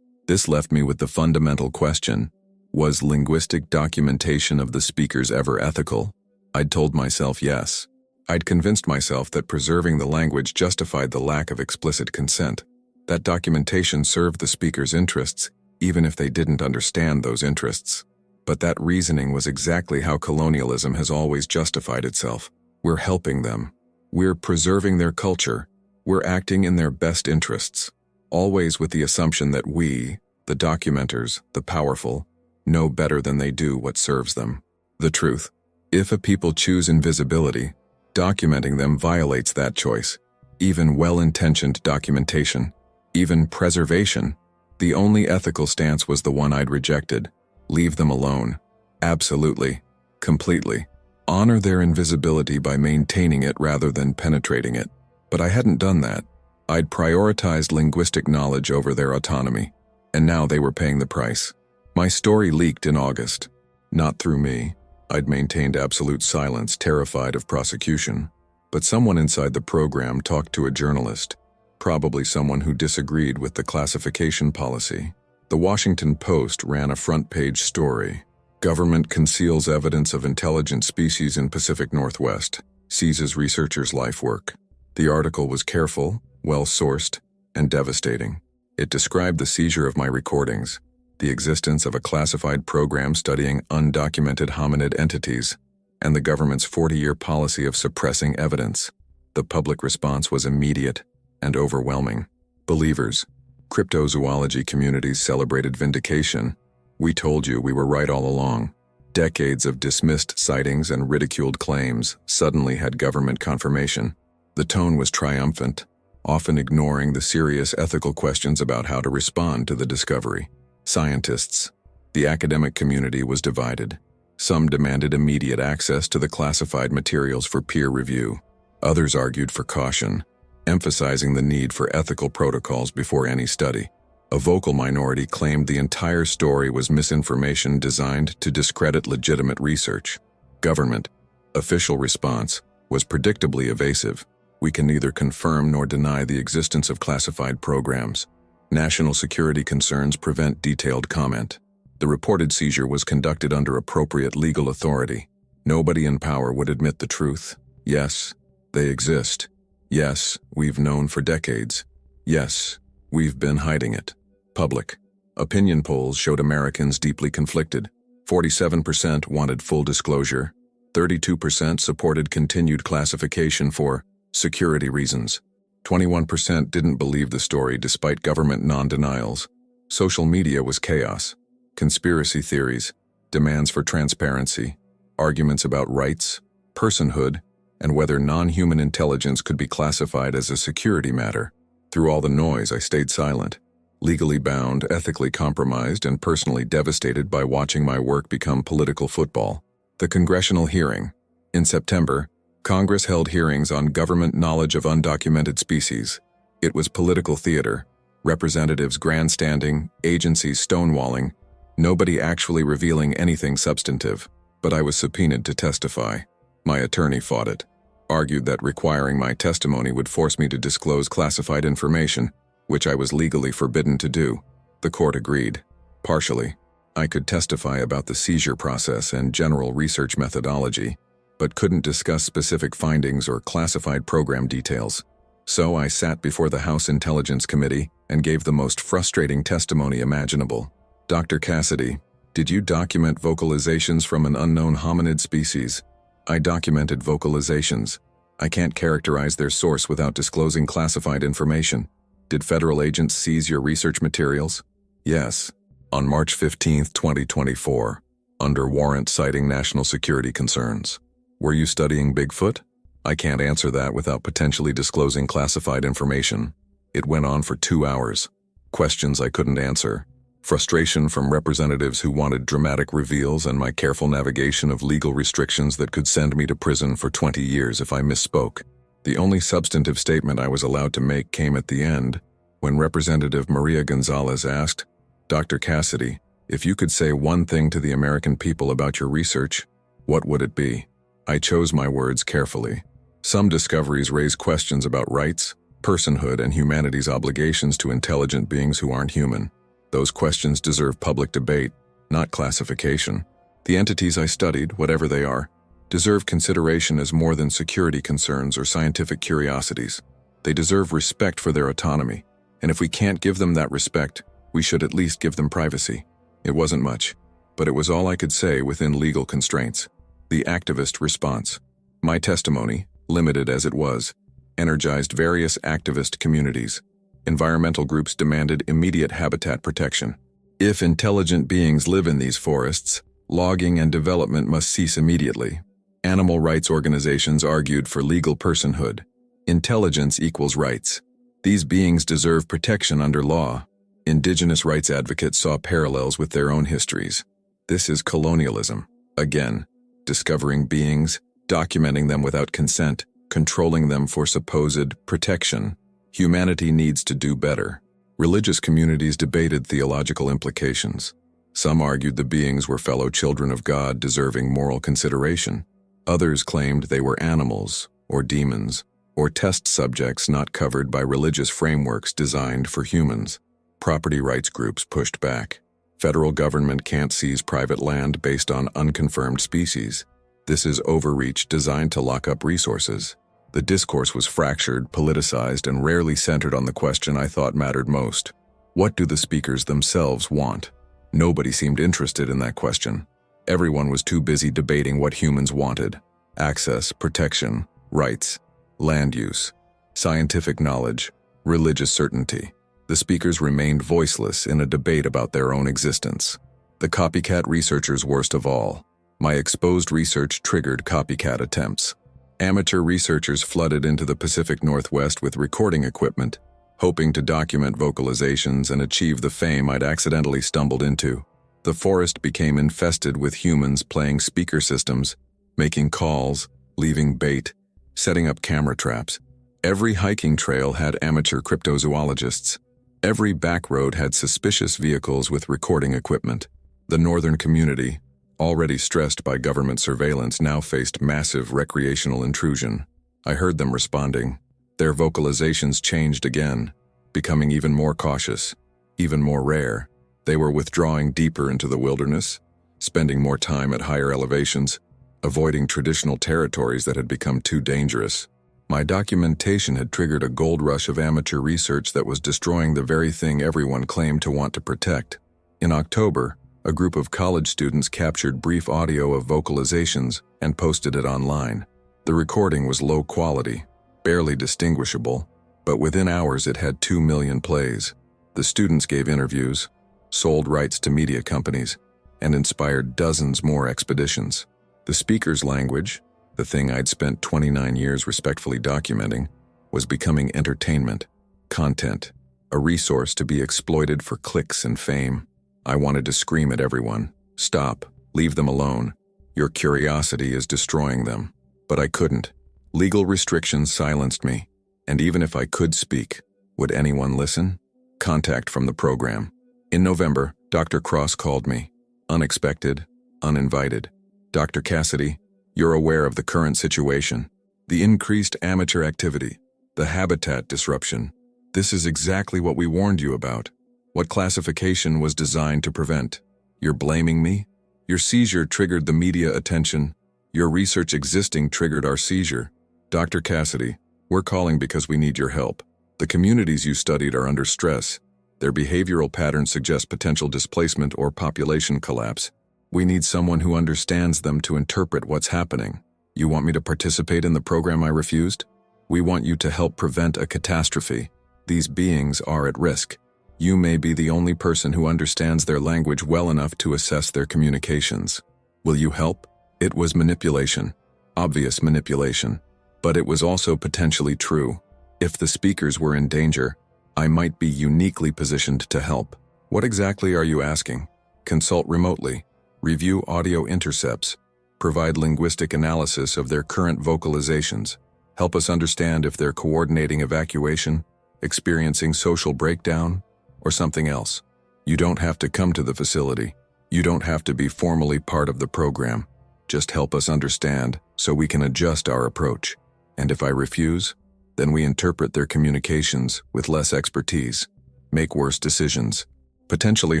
This left me with the fundamental question: was linguistic documentation of the speakers ever ethical? I'd told myself yes. I'd convinced myself that preserving the language justified the lack of explicit consent. That documentation served the speakers' interests, even if they didn't understand those interests. But that reasoning was exactly how colonialism has always justified itself. We're helping them. We're preserving their culture. We're acting in their best interests. Always with the assumption that we, the documenters, the powerful, know better than they do what serves them. The truth: if a people choose invisibility, documenting them violates that choice. Even well-intentioned documentation, even preservation. The only ethical stance was the one I'd rejected. Leave them alone. Absolutely. Completely. Honor their invisibility by maintaining it rather than penetrating it. But I hadn't done that. I'd prioritized linguistic knowledge over their autonomy, and now they were paying the price. My story leaked in August. Not through me. I'd maintained absolute silence, terrified of prosecution. But someone inside the program talked to a journalist, probably someone who disagreed with the classification policy. The Washington Post ran a front-page story. Government conceals evidence of intelligent species in Pacific Northwest, seizes researchers' life work. The article was careful, well-sourced, and devastating. It described the seizure of my recordings, the existence of a classified program studying undocumented hominid entities, and the government's 40-year policy of suppressing evidence. The public response was immediate and overwhelming. Believers, cryptozoology communities celebrated vindication. We told you we were right all along. Decades of dismissed sightings and ridiculed claims suddenly had government confirmation. The tone was triumphant, often ignoring the serious ethical questions about how to respond to the discovery. Scientists, the academic community was divided. Some demanded immediate access to the classified materials for peer review. Others argued for caution, emphasizing the need for ethical protocols before any study. A vocal minority claimed the entire story was misinformation designed to discredit legitimate research. Government official response was predictably evasive. We can neither confirm nor deny the existence of classified programs. National security concerns prevent detailed comment. The reported seizure was conducted under appropriate legal authority. Nobody in power would admit the truth. Yes, they exist. Yes, we've known for decades. Yes, we've been hiding it. Public opinion polls showed Americans deeply conflicted. 47% wanted full disclosure. 32% supported continued classification for security reasons. 21% didn't believe the story despite government non-denials. Social media was chaos. Conspiracy theories, demands for transparency, arguments about rights, personhood, and whether non-human intelligence could be classified as a security matter. Through all the noise, I stayed silent, legally bound, ethically compromised, and personally devastated by watching my work become political football. The congressional hearing. In September, Congress held hearings on government knowledge of undocumented species. It was political theater, representatives grandstanding, agencies stonewalling, nobody actually revealing anything substantive. But I was subpoenaed to testify. My attorney fought it, argued that requiring my testimony would force me to disclose classified information, which I was legally forbidden to do. The court agreed. Partially. I could testify about the seizure process and general research methodology, but couldn't discuss specific findings or classified program details. So I sat before the House Intelligence Committee and gave the most frustrating testimony imaginable. Dr. Cassidy, did you document vocalizations from an unknown hominid species? I documented vocalizations. I can't characterize their source without disclosing classified information. Did federal agents seize your research materials? Yes. On March 15, 2024, under warrant citing national security concerns. Were you studying Bigfoot? I can't answer that without potentially disclosing classified information. It went on for 2 hours. Questions I couldn't answer. Frustration from representatives who wanted dramatic reveals and my careful navigation of legal restrictions that could send me to prison for 20 years if I misspoke. The only substantive statement I was allowed to make came at the end, when Representative Maria Gonzalez asked, Dr. Cassidy, if you could say one thing to the American people about your research, what would it be? I chose my words carefully. Some discoveries raise questions about rights, personhood, and humanity's obligations to intelligent beings who aren't human. Those questions deserve public debate, not classification. The entities I studied, whatever they are, deserve consideration as more than security concerns or scientific curiosities. They deserve respect for their autonomy, and if we can't give them that respect, we should at least give them privacy. It wasn't much, but it was all I could say within legal constraints. The activist response. My testimony, limited as it was, energized various activist communities. Environmental groups demanded immediate habitat protection. If intelligent beings live in these forests, logging and development must cease immediately. Animal rights organizations argued for legal personhood. Intelligence equals rights. These beings deserve protection under law. Indigenous rights advocates saw parallels with their own histories. This is colonialism. Again, discovering beings, documenting them without consent, controlling them for supposed protection. Humanity needs to do better. Religious communities debated theological implications. Some argued the beings were fellow children of God deserving moral consideration. Others claimed they were animals, or demons, or test subjects not covered by religious frameworks designed for humans. Property rights groups pushed back. Federal government can't seize private land based on unconfirmed species. This is overreach designed to lock up resources. The discourse was fractured, politicized, and rarely centered on the question I thought mattered most. What do the speakers themselves want? Nobody seemed interested in that question. Everyone was too busy debating what humans wanted: access, protection, rights, land use, scientific knowledge, religious certainty. The speakers remained voiceless in a debate about their own existence. The copycat researchers worst of all. My exposed research triggered copycat attempts. Amateur researchers flooded into the Pacific Northwest with recording equipment, hoping to document vocalizations and achieve the fame I'd accidentally stumbled into. The forest became infested with humans playing speaker systems, making calls, leaving bait, setting up camera traps. Every hiking trail had amateur cryptozoologists. Every back road had suspicious vehicles with recording equipment. The northern community, already stressed by government surveillance, now faced massive recreational intrusion. I heard them responding. Their vocalizations changed again, becoming even more cautious, even more rare. They were withdrawing deeper into the wilderness, spending more time at higher elevations, avoiding traditional territories that had become too dangerous. My documentation had triggered a gold rush of amateur research that was destroying the very thing everyone claimed to want to protect. In October, a group of college students captured brief audio of vocalizations and posted it online. The recording was low quality, barely distinguishable, but within hours it had 2 million plays. The students gave interviews, sold rights to media companies, and inspired dozens more expeditions. The speaker's language, the thing I'd spent 29 years respectfully documenting, was becoming entertainment, content, a resource to be exploited for clicks and fame. I wanted to scream at everyone, "Stop, leave them alone. Your curiosity is destroying them." But I couldn't. Legal restrictions silenced me, and even if I could speak, would anyone listen? Contact from the program. In November, Dr. Cross called me. Unexpected, uninvited. "Dr. Cassidy, you're aware of the current situation, the increased amateur activity, the habitat disruption. This is exactly what we warned you about. What classification was designed to prevent. You're blaming me? Your seizure triggered the media attention. Your research existing triggered our seizure. Dr. Cassidy, we're calling because we need your help. The communities you studied are under stress. Their behavioral patterns suggest potential displacement or population collapse. We need someone who understands them to interpret what's happening. You want me to participate in the program I refused? We want you to help prevent a catastrophe. These beings are at risk. You may be the only person who understands their language well enough to assess their communications. Will you help?" It was manipulation, obvious manipulation, but it was also potentially true. If the speakers were in danger, I might be uniquely positioned to help. What exactly are you asking? Consult remotely. Review audio intercepts, provide linguistic analysis of their current vocalizations, help us understand if they're coordinating evacuation, experiencing social breakdown, or something else. You don't have to come to the facility. You don't have to be formally part of the program. Just help us understand so we can adjust our approach. And if I refuse, then we interpret their communications with less expertise, make worse decisions, potentially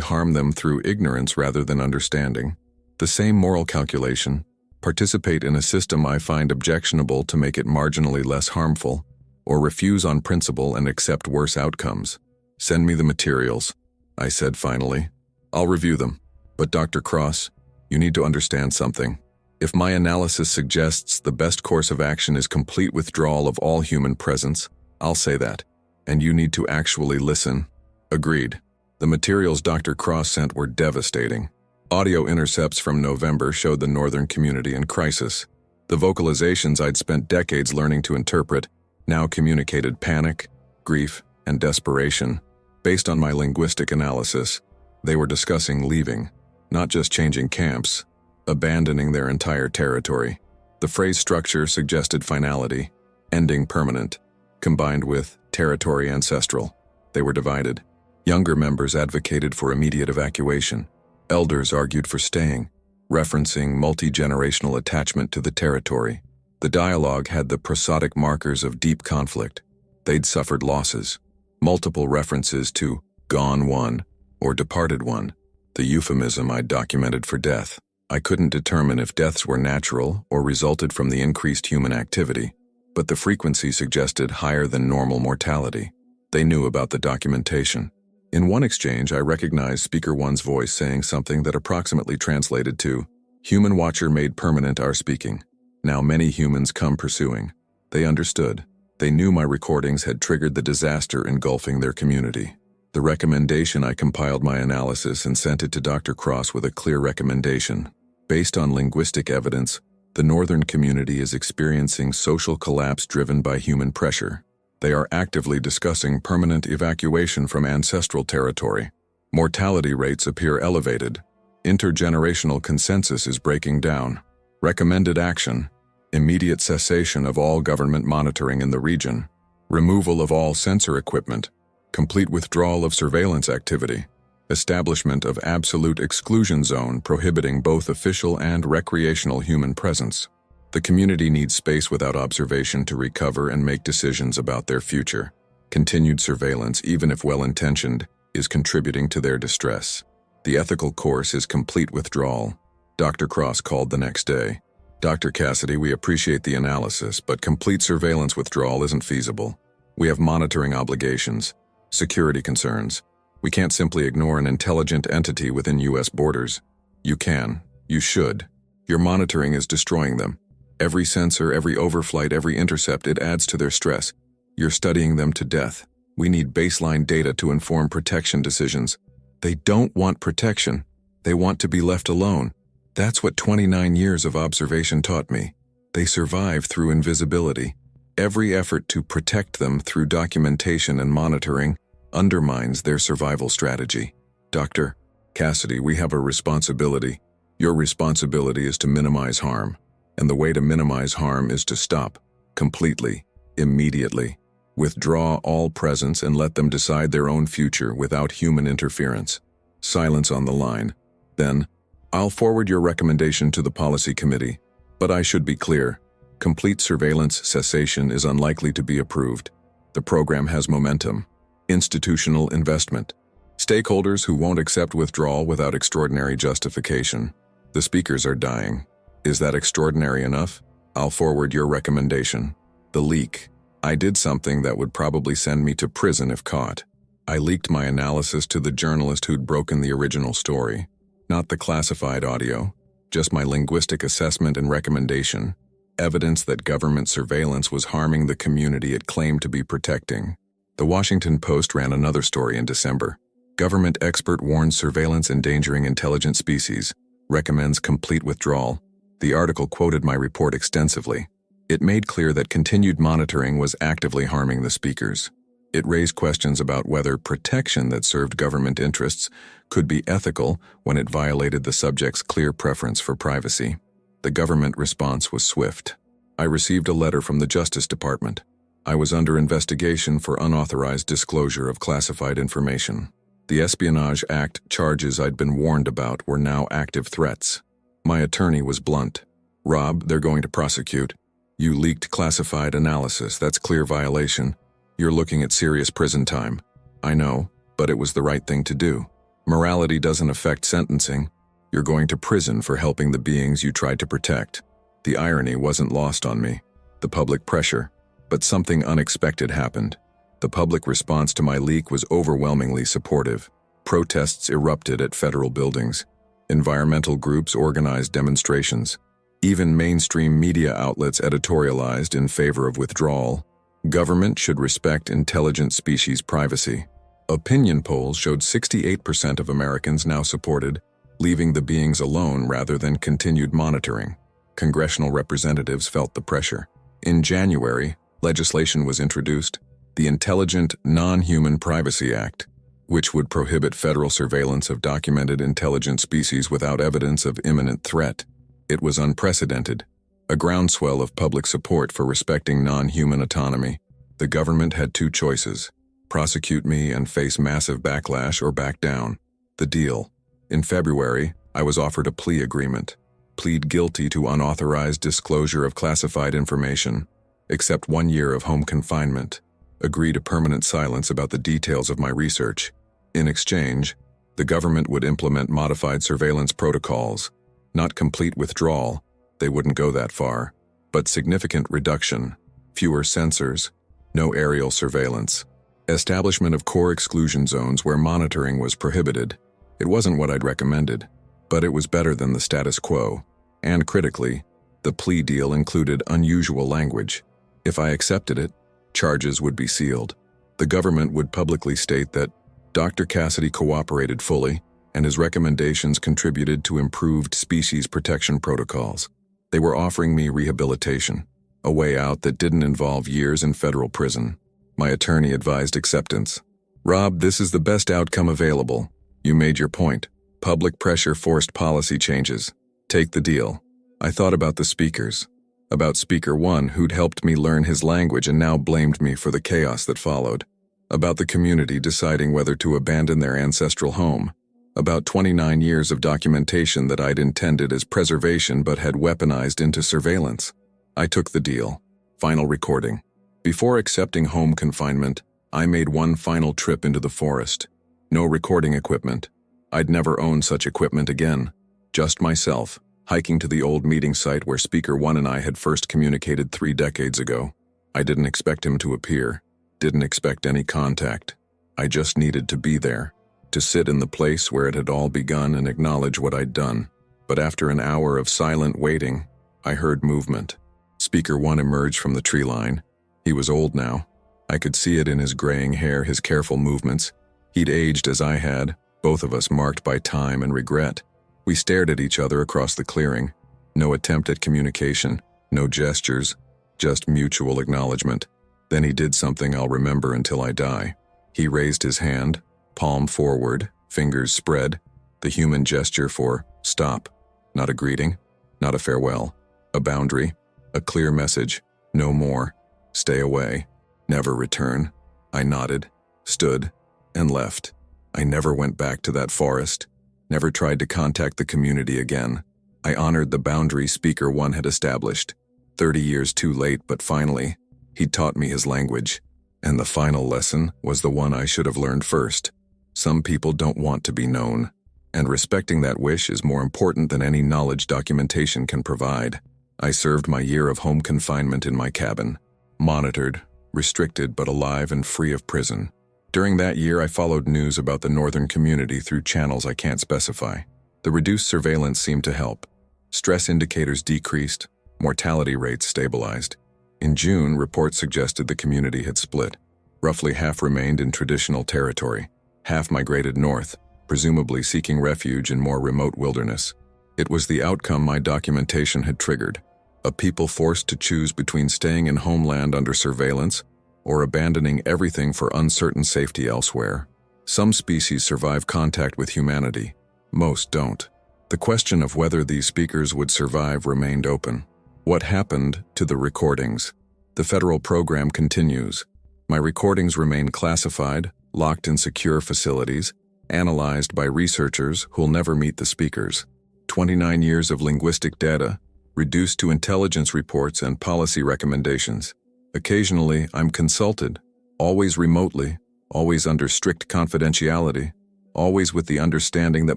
harm them through ignorance rather than understanding. The same moral calculation, participate in a system I find objectionable to make it marginally less harmful, or refuse on principle and accept worse outcomes. Send me the materials, I said finally. I'll review them. But Dr. Cross, you need to understand something. If my analysis suggests the best course of action is complete withdrawal of all human presence, I'll say that. And you need to actually listen. Agreed. The materials Dr. Cross sent were devastating. Audio intercepts from November showed the northern community in crisis. The vocalizations I'd spent decades learning to interpret now communicated panic, grief, and desperation. Based on my linguistic analysis, they were discussing leaving, not just changing camps, abandoning their entire territory. The phrase structure suggested finality, ending permanent, combined with territory ancestral. They were divided. Younger members advocated for immediate evacuation. Elders argued for staying, referencing multi-generational attachment to the territory. The dialogue had the prosodic markers of deep conflict. They'd suffered losses, multiple references to gone one or departed one, the euphemism I'd documented for death. I couldn't determine if deaths were natural or resulted from the increased human activity, but the frequency suggested higher than normal mortality. They knew about the documentation. In one exchange, I recognized Speaker One's voice saying something that approximately translated to, "Human watcher made permanent our speaking. Now many humans come pursuing." They understood. They knew my recordings had triggered the disaster engulfing their community. The recommendation I compiled my analysis and sent it to Dr. Cross with a clear recommendation. Based on linguistic evidence, the northern community is experiencing social collapse driven by human pressure. They are actively discussing permanent evacuation from ancestral territory. Mortality rates appear elevated. Intergenerational consensus is breaking down. Recommended action: immediate cessation of all government monitoring in the region, removal of all sensor equipment, Complete withdrawal of surveillance activity. Establishment of absolute exclusion zone prohibiting both official and recreational human presence. The community needs space without observation to recover and make decisions about their future. Continued surveillance, even if well-intentioned, is contributing to their distress. The ethical course is complete withdrawal. Dr. Cross called the next day. Dr. Cassidy, we appreciate the analysis, but complete surveillance withdrawal isn't feasible. We have monitoring obligations, security concerns. We can't simply ignore an intelligent entity within U.S. borders. You can. You should. Your monitoring is destroying them. Every sensor, every overflight, every intercept, it adds to their stress. You're studying them to death. We need baseline data to inform protection decisions. They don't want protection. They want to be left alone. That's what 29 years of observation taught me. They survive through invisibility. Every effort to protect them through documentation and monitoring undermines their survival strategy. Dr. Cassidy, we have a responsibility. Your responsibility is to minimize harm. And the way to minimize harm is to stop, completely, immediately. Withdraw all presence and let them decide their own future without human interference. Silence on the line. Then, I'll forward your recommendation to the policy committee. But I should be clear. Complete surveillance cessation is unlikely to be approved. The program has momentum. Institutional investment. Stakeholders who won't accept withdrawal without extraordinary justification. The speakers are dying. Is that extraordinary enough? I'll forward your recommendation. The leak. I did something that would probably send me to prison if caught. I leaked my analysis to the journalist who'd broken the original story. Not the classified audio, just my linguistic assessment and recommendation. Evidence that government surveillance was harming the community it claimed to be protecting. The Washington Post ran another story in December. Government expert warns surveillance endangering intelligent species. Recommends complete withdrawal. The article quoted my report extensively. It made clear that continued monitoring was actively harming the speakers. It raised questions about whether protection that served government interests could be ethical when it violated the subject's clear preference for privacy. The government response was swift. I received a letter from the Justice Department. I was under investigation for unauthorized disclosure of classified information. The Espionage Act charges I'd been warned about were now active threats. My attorney was blunt. Rob, they're going to prosecute. You leaked classified analysis, that's clear violation. You're looking at serious prison time. I know, but it was the right thing to do. Morality doesn't affect sentencing. You're going to prison for helping the beings you tried to protect. The irony wasn't lost on me. The public pressure. But something unexpected happened. The public response to my leak was overwhelmingly supportive. Protests erupted at federal buildings. Environmental groups organized demonstrations. Even mainstream media outlets editorialized in favor of withdrawal. Government should respect intelligent species privacy. Opinion polls showed 68% of Americans now supported leaving the beings alone rather than continued monitoring. Congressional representatives felt the pressure. In January, legislation was introduced, the Intelligent Non-Human Privacy Act, which would prohibit federal surveillance of documented intelligent species without evidence of imminent threat. It was unprecedented, a groundswell of public support for respecting non-human autonomy. The government had two choices: prosecute me and face massive backlash or back down. The deal. In February, I was offered a plea agreement. Plead guilty to unauthorized disclosure of classified information, accept 1 year of home confinement, agree to permanent silence about the details of my research. In exchange, the government would implement modified surveillance protocols. Not complete withdrawal, they wouldn't go that far, but significant reduction, fewer sensors, no aerial surveillance, establishment of core exclusion zones where monitoring was prohibited. It wasn't what I'd recommended, but it was better than the status quo. And critically, the plea deal included unusual language. If I accepted it, charges would be sealed. The government would publicly state that Dr. Cassidy cooperated fully, and his recommendations contributed to improved species protection protocols. They were offering me rehabilitation, a way out that didn't involve years in federal prison. My attorney advised acceptance. Rob, this is the best outcome available. You made your point. Public pressure forced policy changes. Take the deal. I thought about the speakers. About Speaker 1, who'd helped me learn his language and now blamed me for the chaos that followed. about the community deciding whether to abandon their ancestral home, about 29 years of documentation that I'd intended as preservation but had weaponized into surveillance. I took the deal. Final recording. Before accepting home confinement, I made one final trip into the forest. No recording equipment. I'd never own such equipment again. Just myself, hiking to the old meeting site where Speaker 1 and I had first communicated 3 decades ago. I didn't expect him to appear. Didn't expect any contact. I just needed to be there, to sit in the place where it had all begun and acknowledge what I'd done. But after an hour of silent waiting, I heard movement. Speaker 1 emerged from the tree line. He was old now. I could see it in his graying hair, his careful movements. He'd aged as I had, both of us marked by time and regret. We stared at each other across the clearing. No attempt at communication, no gestures, just mutual acknowledgement. Then he did something I'll remember until I die. He raised his hand, palm forward, fingers spread, the human gesture for stop. Not a greeting, not a farewell, a boundary, a clear message, no more, stay away, never return. I nodded, stood, and left. I never went back to that forest, never tried to contact the community again. I honored the boundary Speaker 1 had established. 30 years too late, but finally, he'd taught me his language. And the final lesson was the one I should have learned first. Some people don't want to be known, and respecting that wish is more important than any knowledge documentation can provide. I served my year of home confinement in my cabin, monitored, restricted but alive and free of prison. During that year, I followed news about the northern community through channels I can't specify. The reduced surveillance seemed to help. Stress indicators decreased, mortality rates stabilized. In June, reports suggested the community had split. Roughly half remained in traditional territory. Half migrated north, presumably seeking refuge in more remote wilderness. It was the outcome my documentation had triggered. A people forced to choose between staying in homeland under surveillance or abandoning everything for uncertain safety elsewhere. Some species survive contact with humanity. Most don't. The question of whether these speakers would survive remained open. What happened to the recordings? The federal program continues. My recordings remain classified, locked in secure facilities, analyzed by researchers who'll never meet the speakers. 29 years of linguistic data, reduced to intelligence reports and policy recommendations. Occasionally, I'm consulted, always remotely, always under strict confidentiality, always with the understanding that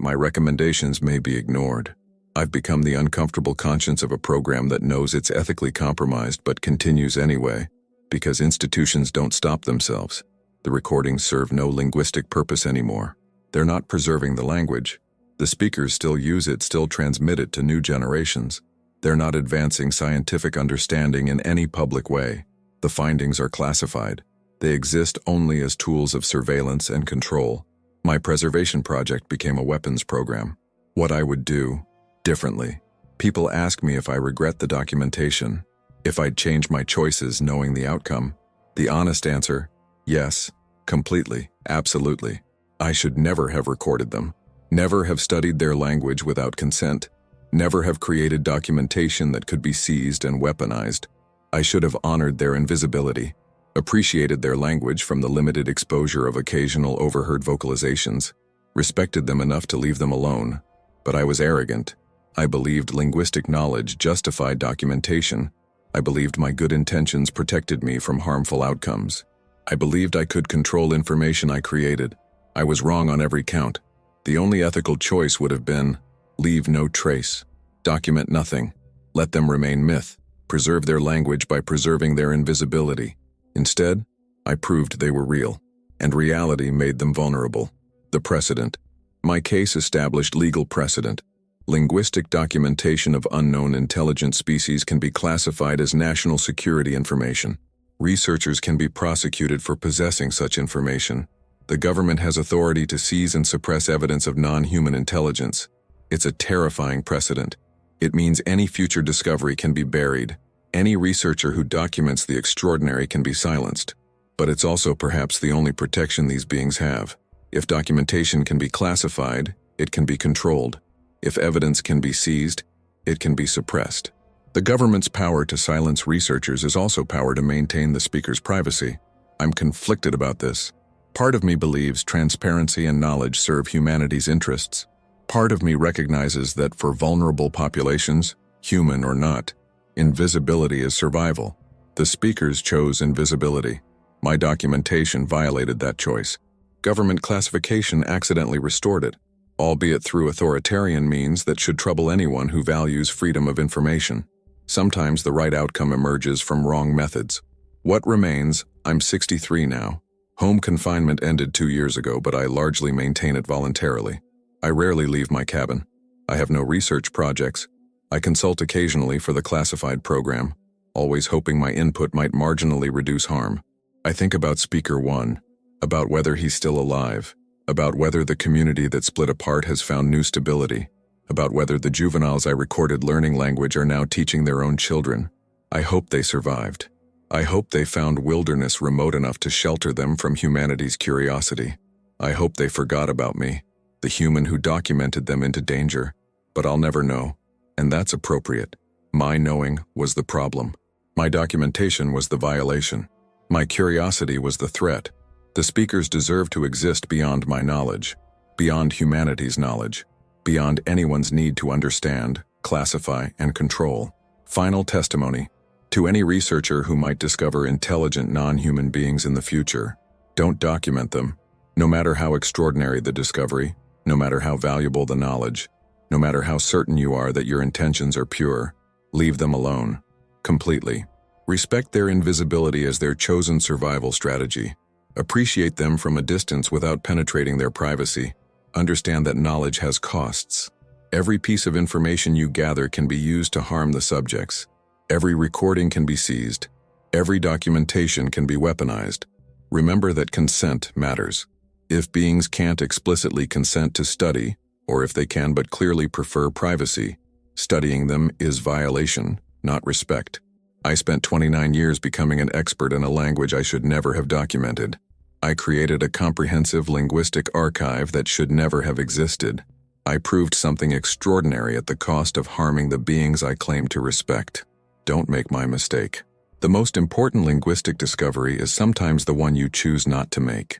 my recommendations may be ignored. I've become the uncomfortable conscience of a program that knows it's ethically compromised but continues anyway, because institutions don't stop themselves. The recordings serve no linguistic purpose anymore. They're not preserving the language. The speakers still use it, still transmit it to new generations. They're not advancing scientific understanding in any public way. The findings are classified. They exist only as tools of surveillance and control. My preservation project became a weapons program. What I would do differently. People ask me if I regret the documentation, if I'd change my choices knowing the outcome. The honest answer, yes, completely, absolutely. I should never have recorded them, never have studied their language without consent, never have created documentation that could be seized and weaponized. I should have honored their invisibility, appreciated their language from the limited exposure of occasional overheard vocalizations, respected them enough to leave them alone. But I was arrogant. I believed linguistic knowledge justified documentation. I believed my good intentions protected me from harmful outcomes. I believed I could control information I created. I was wrong on every count. The only ethical choice would have been, leave no trace, document nothing, let them remain myth, preserve their language by preserving their invisibility. Instead, I proved they were real, and reality made them vulnerable. The precedent. My case established legal precedent. Linguistic documentation of unknown intelligent species can be classified as national security information. Researchers can be prosecuted for possessing such information. The government has authority to seize and suppress evidence of non-human intelligence. It's a terrifying precedent. It means any future discovery can be buried. Any researcher who documents the extraordinary can be silenced. But it's also perhaps the only protection these beings have. If documentation can be classified, it can be controlled. If evidence can be seized, it can be suppressed. The government's power to silence researchers is also power to maintain the speaker's privacy. I'm conflicted about this. Part of me believes transparency and knowledge serve humanity's interests. Part of me recognizes that for vulnerable populations, human or not, invisibility is survival. The speakers chose invisibility. My documentation violated that choice. Government classification accidentally restored it, albeit through authoritarian means that should trouble anyone who values freedom of information. Sometimes the right outcome emerges from wrong methods. What remains? I'm 63 now. Home confinement ended 2 years ago, but I largely maintain it voluntarily. I rarely leave my cabin. I have no research projects. I consult occasionally for the classified program, always hoping my input might marginally reduce harm. I think about Speaker 1, about whether he's still alive, about whether the community that split apart has found new stability, about whether the juveniles I recorded learning language are now teaching their own children. I hope they survived. I hope they found wilderness remote enough to shelter them from humanity's curiosity. I hope they forgot about me, the human who documented them into danger. But I'll never know, and that's appropriate. My knowing was the problem. My documentation was the violation. My curiosity was the threat. The speakers deserve to exist beyond my knowledge, beyond humanity's knowledge, beyond anyone's need to understand, classify, and control. Final testimony. To any researcher who might discover intelligent non-human beings in the future, don't document them. No matter how extraordinary the discovery, no matter how valuable the knowledge, no matter how certain you are that your intentions are pure, leave them alone. Completely. Respect their invisibility as their chosen survival strategy. Appreciate them from a distance without penetrating their privacy. Understand that knowledge has costs. Every piece of information you gather can be used to harm the subjects. Every recording can be seized. Every documentation can be weaponized. Remember that consent matters. If beings can't explicitly consent to study, or if they can but clearly prefer privacy, studying them is violation, not respect. I spent 29 years becoming an expert in a language I should never have documented. I created a comprehensive linguistic archive that should never have existed. I proved something extraordinary at the cost of harming the beings I claim to respect. Don't make my mistake. The most important linguistic discovery is sometimes the one you choose not to make.